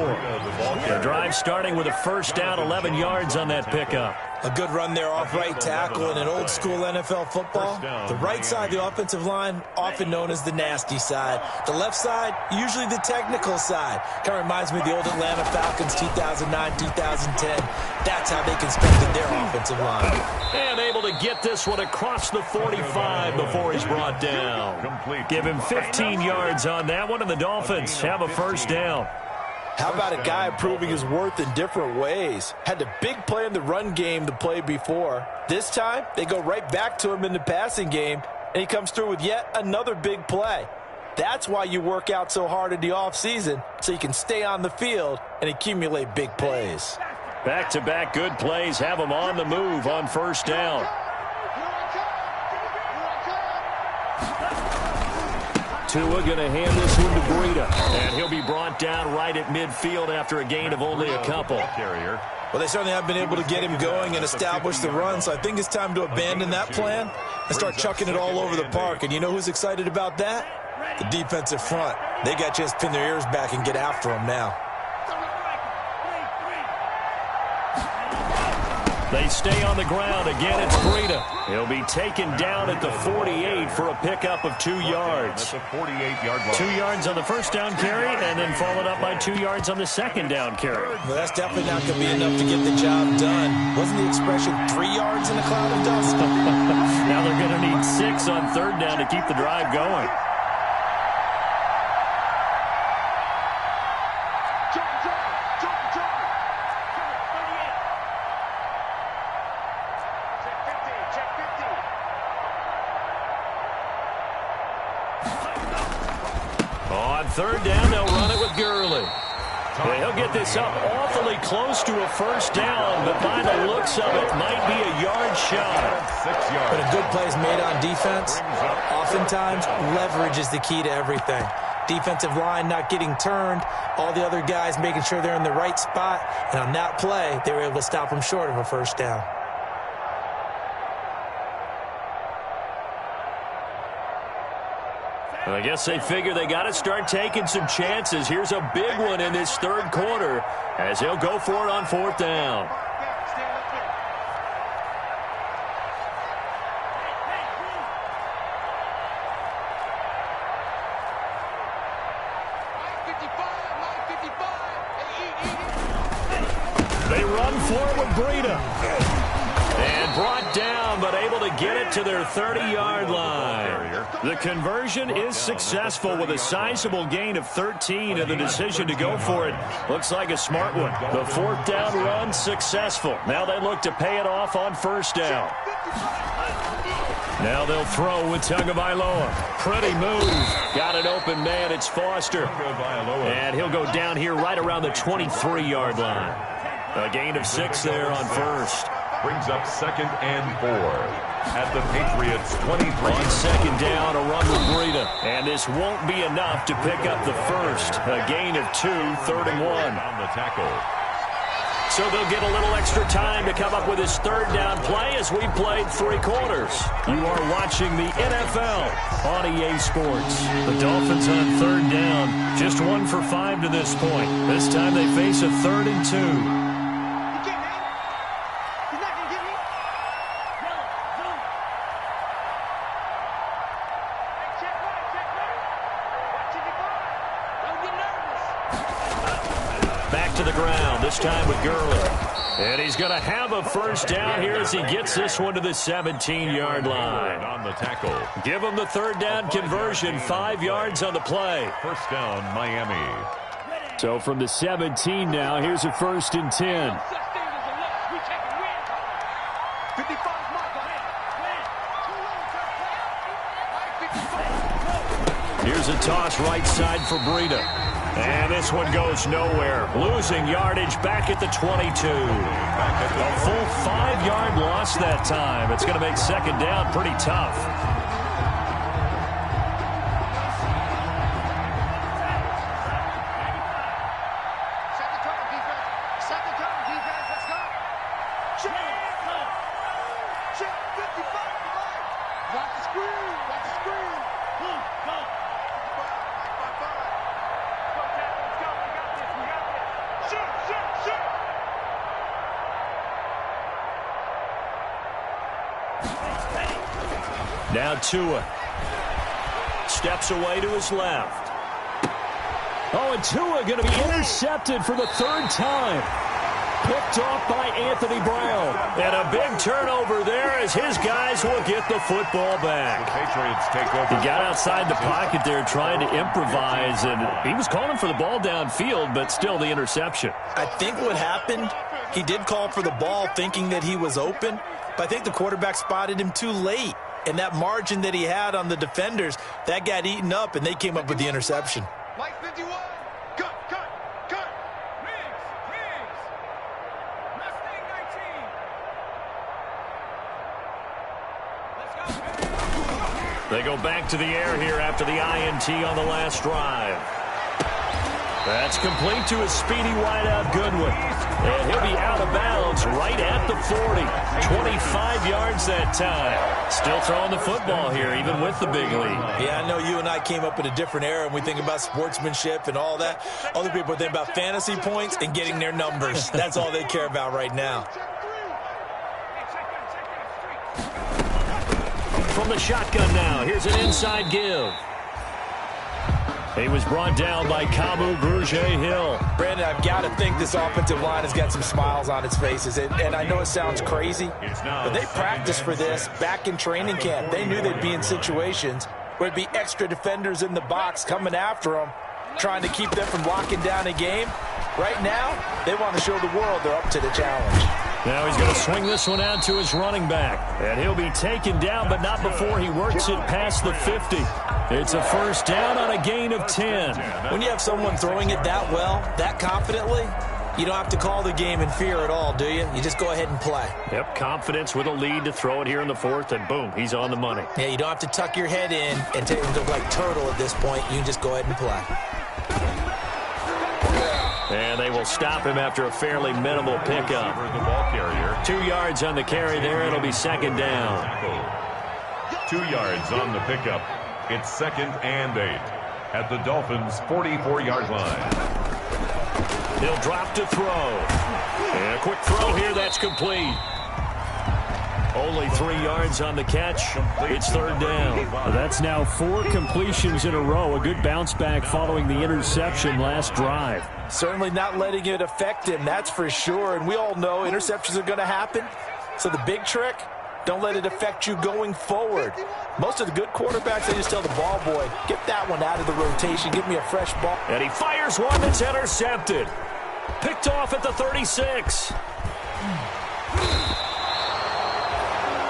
Speaker 5: The drive starting with a first down, 11 yards on that pickup.
Speaker 9: A good run there off right tackle in an old-school NFL football. The right side, the offensive line, often known as the nasty side. The left side, usually the technical side. Kind of reminds me of the old Atlanta Falcons 2009, 2010. That's how they constructed their offensive line.
Speaker 5: And able to get this one across the 45 before he's brought down. Give him 15 yards on that one, and the Dolphins have a first down.
Speaker 9: How about a guy proving his worth in different ways? Had a big play in the run game the play before. This time, they go right back to him in the passing game, and he comes through with yet another big play. That's why you work out so hard in the offseason, so you can stay on the field and accumulate big plays.
Speaker 5: Back-to-back good plays have him on the move on first down. Tua going to hand this one to Breida. And he'll be brought down right at midfield after a gain of only a couple.
Speaker 9: Well, they certainly have been able to get him going and establish the run, so I think it's time to abandon that plan and start chucking it all over the park. And you know who's excited about that? The defensive front. They got to just pin their ears back and get after him now.
Speaker 5: They stay on the ground. Again, it's Breida. He'll be taken down at the 48 for a pickup of 2 yards.
Speaker 7: That's a 48-yard line.
Speaker 5: 2 yards on the first down carry, and then followed up by 2 yards on the second down carry.
Speaker 9: Well, that's definitely not going to be enough to get the job done. Wasn't the expression 3 yards in a cloud of dust?
Speaker 5: Now they're going to need 6 on third down to keep the drive going. Third down, they'll run it with Gurley. Yeah, he'll get this up awfully close to a first down, but by the looks of it, might be a yard shy.
Speaker 7: 6 yards.
Speaker 9: But a good play is made on defense. Oftentimes, leverage is the key to everything. Defensive line not getting turned, all the other guys making sure they're in the right spot, and on that play, they were able to stop them short of a first down.
Speaker 5: Well, I guess they figure they got to start taking some chances. Here's a big one in this third quarter as he'll go for it on fourth down. They run for it with Breida. And brought down, but able to get it to their 30-yard line. The conversion is successful with a sizable gain of 13, and the decision to go for it looks like a smart one. The fourth down run successful. Now they look to pay it off on first down. Now they'll throw with Tagovailoa. Pretty move. Got an open man. It's Foster. And he'll go down here right around the 23-yard line. A gain of 6 there on first.
Speaker 7: Brings up 2nd and 4 at the Patriots 23.
Speaker 5: On second down, a run with Breida. And this won't be enough to pick up the first. A gain of 2, 3rd and 1.
Speaker 7: On the tackle.
Speaker 5: So they'll get a little extra time to come up with his third down play as we played 3 quarters. You are watching the NFL on EA Sports. The Dolphins on third down, just 1 for 5 to this point. This time they face a 3rd and 2. To the ground, this time with Gurley. And he's going to have a first down here as he gets this one to the 17-yard line.
Speaker 7: On the tackle.
Speaker 5: Give him the third down conversion, 5 yards on the play.
Speaker 7: First down, Miami.
Speaker 8: So from the 17 now, here's a 1st and 10.
Speaker 5: Here's a toss right side for Breida. And this one goes nowhere. Losing yardage back at the 22. A full 5-yard loss that time. It's going to make second down pretty tough.
Speaker 3: Check 55.
Speaker 5: Now Tua. Steps away to his left.
Speaker 8: Oh, and Tua going to be intercepted for the third time. Picked off by Anthony Brown.
Speaker 5: And a big turnover there as his guys will get the football back.
Speaker 7: The Patriots take over.
Speaker 5: He got outside the pocket there trying to improvise, and he was calling for the ball downfield, but still the interception.
Speaker 9: I think what happened, he did call for the ball thinking that he was open, but I think the quarterback spotted him too late. And that margin that he had on the defenders, that got eaten up, and they came up with the interception.
Speaker 3: Mike 51. Cut. Riggs. Mustang 19. Let's go.
Speaker 5: They go back to the air here after the INT on the last drive. That's complete to his speedy wideout Goodwin. And he'll be out of bounds right at the 40. 25 yards that time. Still throwing the football here, even with the big lead.
Speaker 9: Yeah, I know you and I came up in a different era, and we think about sportsmanship and all that. Other people think about fantasy points and getting their numbers. That's all they care about right now.
Speaker 5: From the shotgun now, here's an inside give. He was brought down by Kamu Grugier-Hill.
Speaker 9: Brandon, I've got to think this offensive line has got some smiles on its faces. And I know it sounds crazy, but they practiced for this back in training camp. They knew they'd be in situations where there'd be extra defenders in the box coming after them, trying to keep them from locking down a game. Right now, they want to show the world they're up to the challenge.
Speaker 5: Now he's going to swing this one out to his running back. And he'll be taken down, but not before he works it past the 50. It's a first down on a gain of 10.
Speaker 9: When you have someone throwing it that well, that confidently, you don't have to call the game in fear at all, do you? You just go ahead and play.
Speaker 5: Yep, confidence with a lead to throw it here in the fourth, and boom, he's on the money.
Speaker 9: Yeah, you don't have to tuck your head in and take him to like turtle at this point. You can just go ahead and play.
Speaker 5: And they will stop him after a fairly minimal pickup.
Speaker 7: The ball carrier.
Speaker 5: 2 yards on the carry there. It'll be second down.
Speaker 7: 2 yards on the pickup. It's 2nd and 8 at the Dolphins' 44-yard line.
Speaker 5: He'll drop to throw. And a quick throw here. That's complete. Only 3 yards on the catch. It's third down.
Speaker 8: That's now 4 completions in a row. A good bounce back following the interception last drive.
Speaker 9: Certainly not letting it affect him, that's for sure. And we all know interceptions are going to happen. So the big trick, don't let it affect you going forward. Most of the good quarterbacks, they just tell the ball boy, get that one out of the rotation, give me a fresh ball.
Speaker 5: And he fires one that's intercepted. Picked off at the 36.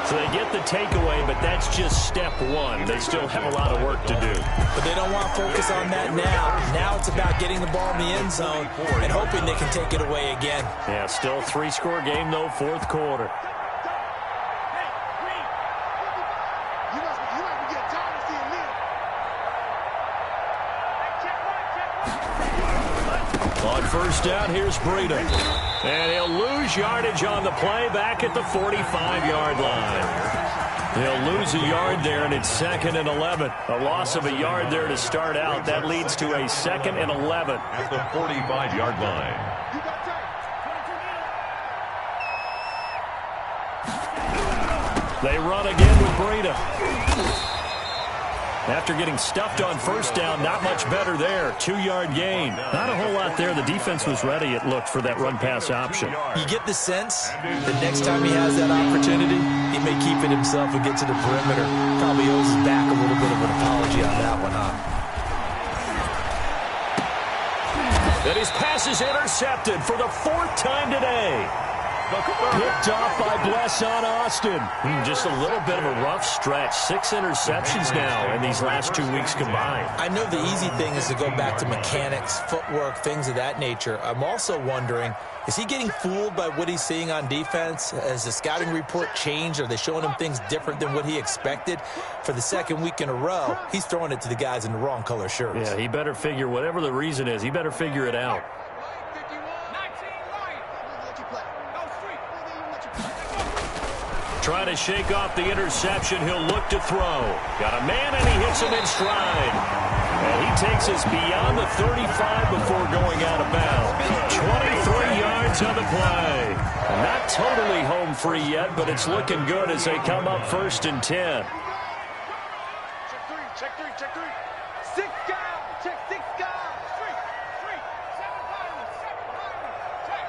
Speaker 5: So they get the takeaway, but that's just step one. They still have a lot of work to do.
Speaker 9: But they don't want to focus on that now. Now it's about getting the ball in the end zone and hoping they can take it away again.
Speaker 5: Yeah, still 3-score game, though, fourth quarter. On first down, here's Breida. And he'll lose yardage on the play back at the 45-yard line. He'll lose a yard there, and it's 2nd and 11. A loss of a yard there to start out. That leads to a 2nd and 11.
Speaker 7: At the 45-yard line.
Speaker 5: They run again with Breida. After getting stuffed on first down, not much better there. 2-yard gain. Not a whole lot there. The defense was ready, it looked, for that run-pass option.
Speaker 9: You get the sense that next time he has that opportunity, he may keep it himself and get to the perimeter. Probably owes his back a little bit of an apology on that one, huh?
Speaker 5: And his pass is intercepted for the 4th time today. Picked off by Blesson Austin. Just a little bit of a rough stretch. 6 interceptions now in these last 2 weeks combined.
Speaker 9: I know the easy thing is to go back to mechanics, footwork, things of that nature. I'm also wondering, is he getting fooled by what he's seeing on defense? Has the scouting report changed? Are they showing him things different than what he expected? For the 2nd week in a row, he's throwing it to the guys in the wrong color shirts.
Speaker 5: Yeah, he better figure, whatever the reason is, he better figure it out. Trying to shake off the interception. He'll look to throw. Got a man, and he hits him in stride. And he takes us beyond the 35 before going out of bounds. 23 yards on the play. Not totally home free yet, but it's looking good as they come up 1st and 10.
Speaker 10: check 3. 6 guys. Check 6 guys. 3. 7 behind me. 7 behind me. Check.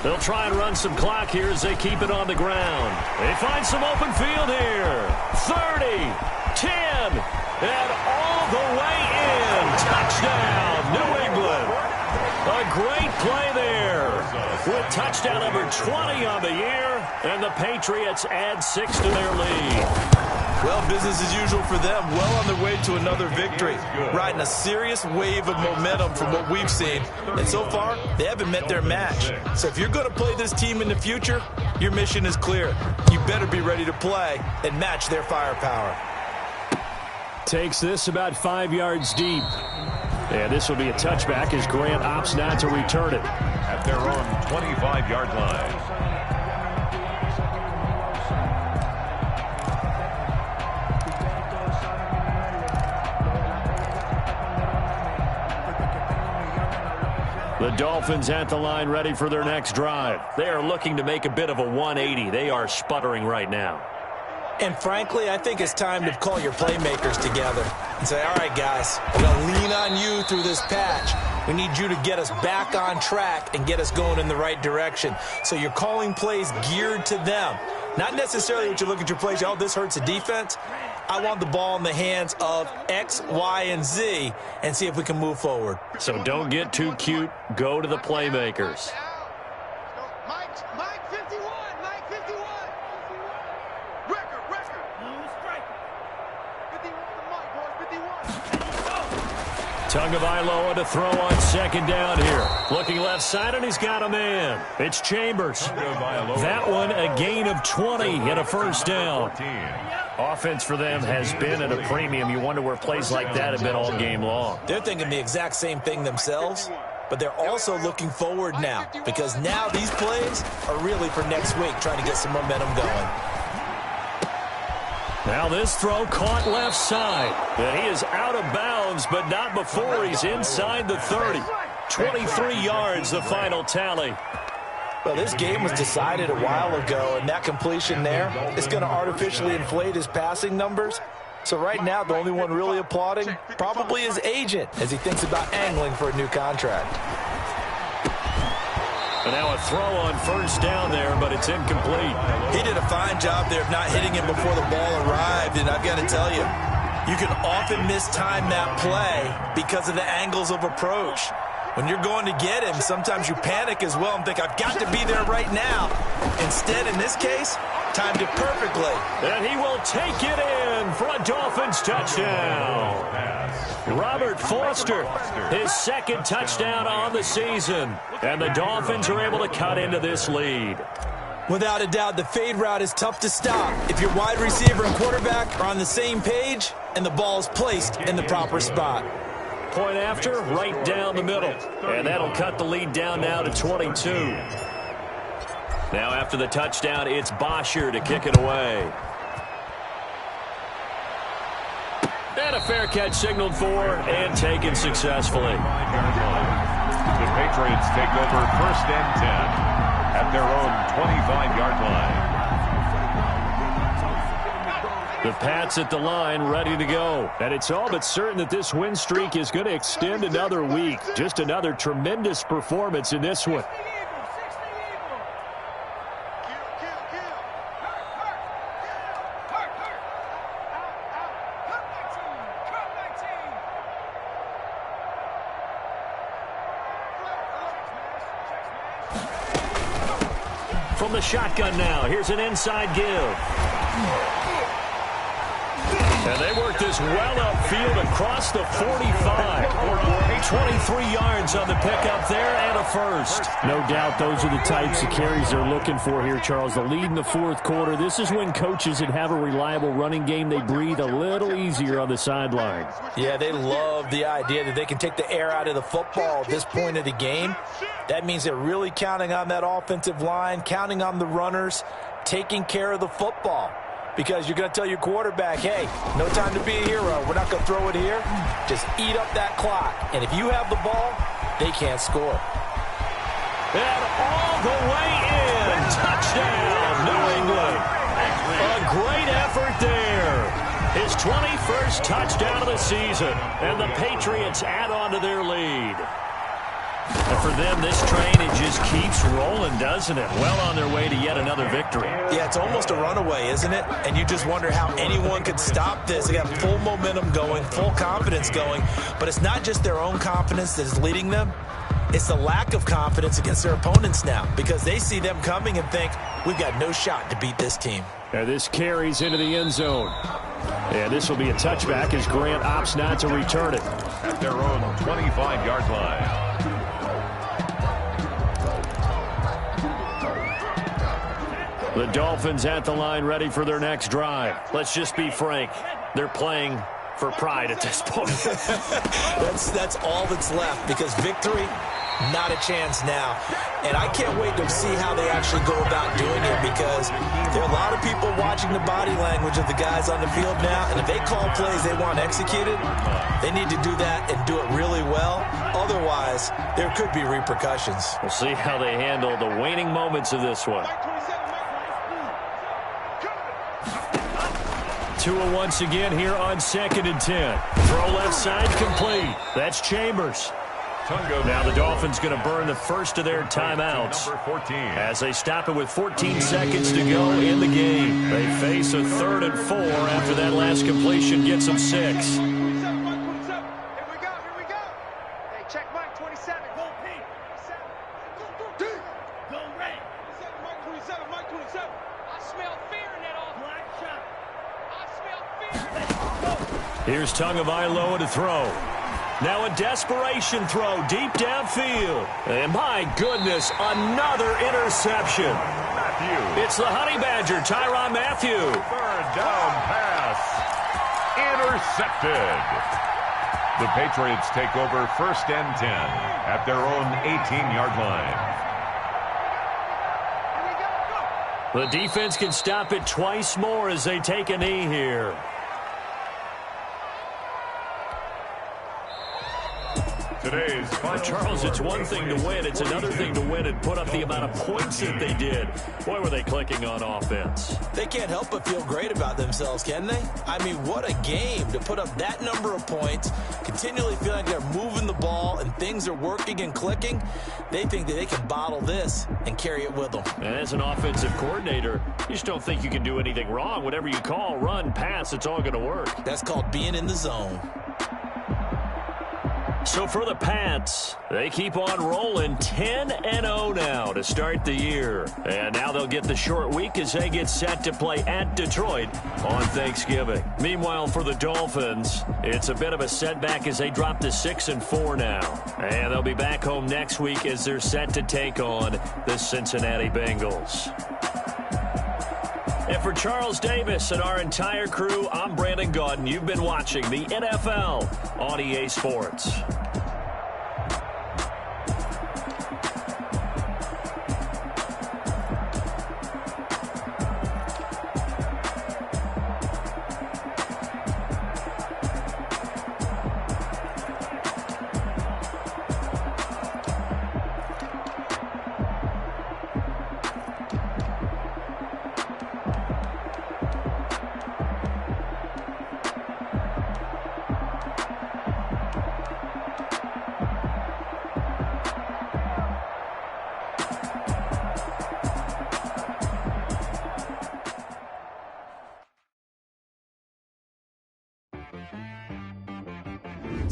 Speaker 4: They'll try and run some clock here as they keep it on the ground. They find some open field here. 30, 10, and all the way in. Touchdown, New England. A great play there with touchdown number 20 on the year, and the Patriots add 6 to their lead.
Speaker 9: Well, business as usual for them. Well on their way to another victory. Riding a serious wave of momentum from what we've seen. And so far, they haven't met their match. So if you're going to play this team in the future, your mission is clear. You better be ready to play and match their firepower.
Speaker 8: Takes this about 5 yards deep. And this will be a touchback as Grant opts not to return it.
Speaker 7: At their own 25-yard line.
Speaker 4: The Dolphins at the line ready for their next drive. They are looking to make a bit of a 180. They are sputtering right now.
Speaker 6: And frankly, I think it's time to call your playmakers together and say, all right, guys, we're going to lean on you through this patch. We need you to get us back on track and get us going in the right direction. So you're calling plays geared to them. Not necessarily what you look at your plays, oh, this hurts the defense. I want the ball in the hands of X, Y, and Z and see if we can move forward.
Speaker 4: So don't get too cute. Go to the playmakers.
Speaker 10: Mike 51. Mike 51. Record. Blue striker. 51 to Mike, boys. 51.
Speaker 4: Tagovailoa to throw on second down here. Looking left side, and he's got a man. It's Chambers. That one a gain of 20 and a first down. Offense for them has been at a premium. You wonder where plays like that have been all game long.
Speaker 6: They're thinking the exact same thing themselves, but they're also looking forward now because now these plays are really for next week, trying to get some momentum going.
Speaker 4: Now this throw caught left side. And he is out of bounds, but not before he's inside the 30. 23 yards, the final tally.
Speaker 6: Well, this game was decided a while ago, and that completion there is going to artificially inflate his passing numbers. So right now, the only one really applauding probably his agent as he thinks about angling for a new contract.
Speaker 4: And now a throw on first down there, but it's incomplete.
Speaker 6: He did a fine job there of not hitting him before the ball arrived, and I've got to tell you, you can often mistime that play because of the angles of approach. When you're going to get him, sometimes you panic as well and think, I've got to be there right now. Instead, in this case, timed it perfectly.
Speaker 4: And he will take it in for a Dolphins touchdown. Robert Foster, his second touchdown on the season. And the Dolphins are able to cut into this lead.
Speaker 6: Without a doubt, the fade route is tough to stop if your wide receiver and quarterback are on the same page and the ball is placed in the proper spot.
Speaker 4: Point after, right down the middle. And that'll cut the lead down now to 22. Now after the touchdown, it's Bosher to kick it away. And a fair catch signaled for and taken successfully.
Speaker 7: The Patriots take over 1st and 10 at their own 25-yard line.
Speaker 4: The Pats at the line, ready to go. And it's all but certain that this win streak is going to extend another week. Just another tremendous performance in this one. From the shotgun now, here's an inside give. And they work this well upfield across the 45. 23 yards on the pickup there and a first.
Speaker 8: No doubt those are the types of carries they're looking for here, Charles. The lead in the fourth quarter. This is when coaches that have a reliable running game, they breathe a little easier on the sideline.
Speaker 6: Yeah, they love the idea that they can take the air out of the football at this point of the game. That means they're really counting on that offensive line, counting on the runners, taking care of the football. Because you're going to tell your quarterback, hey, no time to be a hero. We're not going to throw it here. Just eat up that clock. And if you have the ball, they can't score.
Speaker 4: And all the way in. Touchdown, New England. A great effort there. His 21st touchdown of the season, and the Patriots add on to their lead. And for them, this train, it just keeps rolling, doesn't it? Well on their way to yet another victory.
Speaker 9: Yeah, it's almost a runaway, isn't it? And you just wonder how anyone could stop this. They got full momentum going, full confidence going. But it's not just their own confidence that is leading them. It's the lack of confidence against their opponents now, because they see them coming and think, we've got no shot to beat this team.
Speaker 8: And this carries into the end zone. And this will be a touchback as Grant opts not to return it.
Speaker 7: At their own 25-yard line.
Speaker 4: The Dolphins at the line, ready for their next drive. Let's just be frank. They're playing for pride at this point.
Speaker 9: That's all that's left, because victory, not a chance now. And I can't wait to see how they actually go about doing it, because there are a lot of people watching the body language of the guys on the field now, and if they call plays they want executed, they need to do that and do it really well. Otherwise, there could be repercussions.
Speaker 4: We'll see how they handle the waning moments of this one. Tua once again here on 2nd and 10. Throw left side complete. That's Chambers. Now the Dolphins going to burn the first of their timeouts as they stop it with 14 seconds to go in the game. They face a 3rd and 4 after that last completion gets them 6.
Speaker 10: Here we go. Hey, check Mike 27. Go Pete. 27. Go Ray. Mike 27. I smell fear in that off black shot.
Speaker 4: Here's Tagovailoa to throw. Now a desperation throw deep downfield. And my goodness, another interception.
Speaker 7: Matthew.
Speaker 4: It's the Honey Badger, Tyrann Mathieu.
Speaker 7: 3rd down pass. Intercepted. The Patriots take over 1st and 10 at their own 18-yard line.
Speaker 4: The defense can stop it twice more as they take a knee here.
Speaker 7: Today's final
Speaker 4: Charles, it's one thing to win. It's another thing to win and put up the amount of points that they did. Boy, were they clicking on offense.
Speaker 9: They can't help but feel great about themselves, can they? I mean, what a game to put up that number of points, continually feeling like they're moving the ball and things are working and clicking. They think that they can bottle this and carry it with them.
Speaker 4: And as an offensive coordinator, you just don't think you can do anything wrong. Whatever you call, run, pass, it's all going to work.
Speaker 9: That's called being in the zone.
Speaker 4: So for the Pats, they keep on rolling 10-0 now to start the year. And now they'll get the short week as they get set to play at Detroit on Thanksgiving. Meanwhile, for the Dolphins, it's a bit of a setback as they drop to 6-4 now. And they'll be back home next week as they're set to take on the Cincinnati Bengals. And for Charles Davis and our entire crew, I'm Brandon Gaudin. You've been watching the NFL on EA Sports.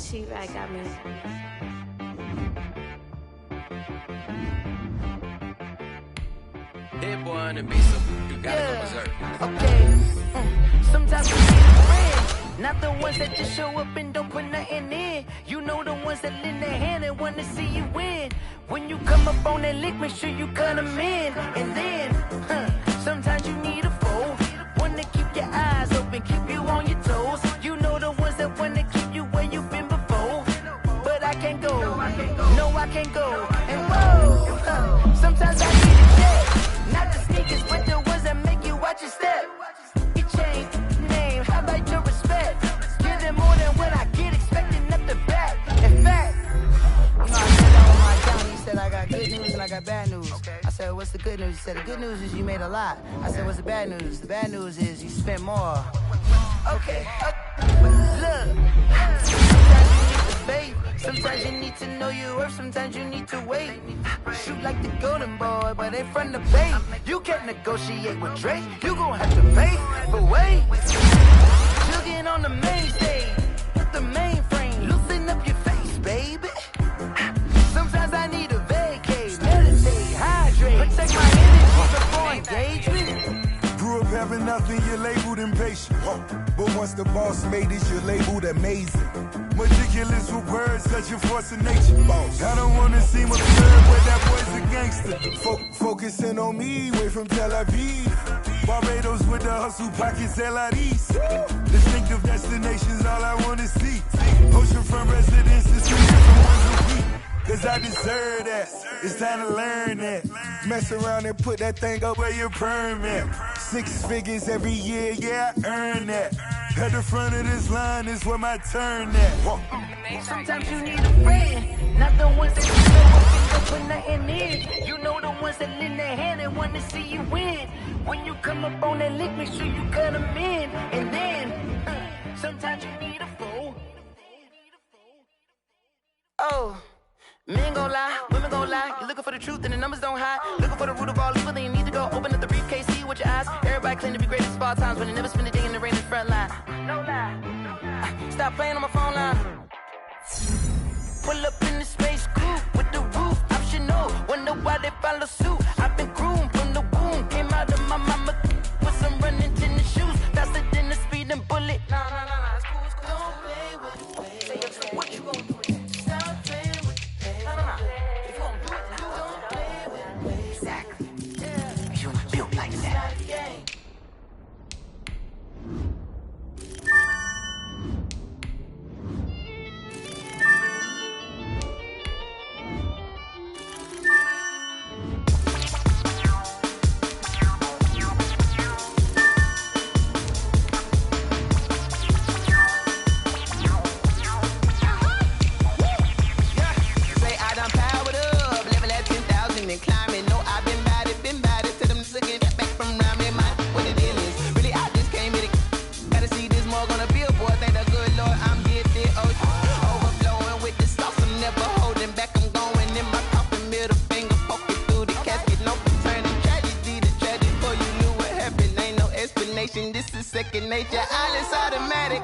Speaker 11: She-Rag got me.
Speaker 2: Hit boy on the beat, so you gotta go berserk.
Speaker 11: Okay. Sometimes we need friends, not the ones that just show up and don't put nothing in. You know the ones that lend their hand and want to see you win. When you come up on that lick, make sure you cut them in. And then, sometimes you need a foe, one to keep your eyes open, keep you on your toes. You know the ones that want to keep you where you've been before. But I can't go, no I can't go. And whoa, sometimes I need a check, not the sneakers, but the ones that make you watch your step. You change name, how about your respect? Give them more than what I get, expecting nothing back. In fact, you know, I said that on my account, he said I got good news and I got bad news. I said, what's the good news? He said, the good news is you made a lot. I said, what's the bad news? The bad news is you spent more. Okay. Look. Sometimes you need the faith. Sometimes you need to know your worth. Sometimes you need to wait. Shoot like the golden boy, but they from the bay. You can't negotiate with Drake. You gon' have to pay. But wait. Jugging on the main stage. With the mainframe. Loosen up your face, baby. Sometimes I need a vacate. Meditate, hydrate. Protect my energy before engagement.
Speaker 3: Grew up having nothing, you're labeled impatient. But once the boss made it, you're labeled amazing. Meticulous with words, such a force of nature. I don't wanna seem absurd, but that boy's a gangster. Focusing on me, way from Tel Aviv. Barbados with the hustle, pockets LIDs. Distinctive destinations, all I wanna see. Oceanfront residences, 3 different ones a week. Cause I deserve that. It's time to learn that. Mess around and put that thing up where your permit. 6 figures every year, yeah, I earn that. At the front of this line is where my turn at.
Speaker 11: Sometimes you need a friend, not the ones that you show up and put nothing in. You know the ones that lend their hand and want to see you win. When you come up on that lick, make sure you cut them in. And then, sometimes you need a fool. Oh. Men gon' lie, women gon' lie. You're looking for the truth and the numbers don't hide. Looking for the root of all evil, then you need to go open up the briefcase, see with your eyes. Everybody claim to be great at all times, when they never spend a day in the rain in the front line. No lie. Stop playing on my phone line. Pull up in the space coupe with the roof optional. Wonder why they follow suit. I've been groomed from the womb. Came out of my mama with some running tennis shoes. Faster than the speeding bullet. Nah, it's cool. Don't play with it. Say what you gon' do?
Speaker 1: This is second nature, all is automatic.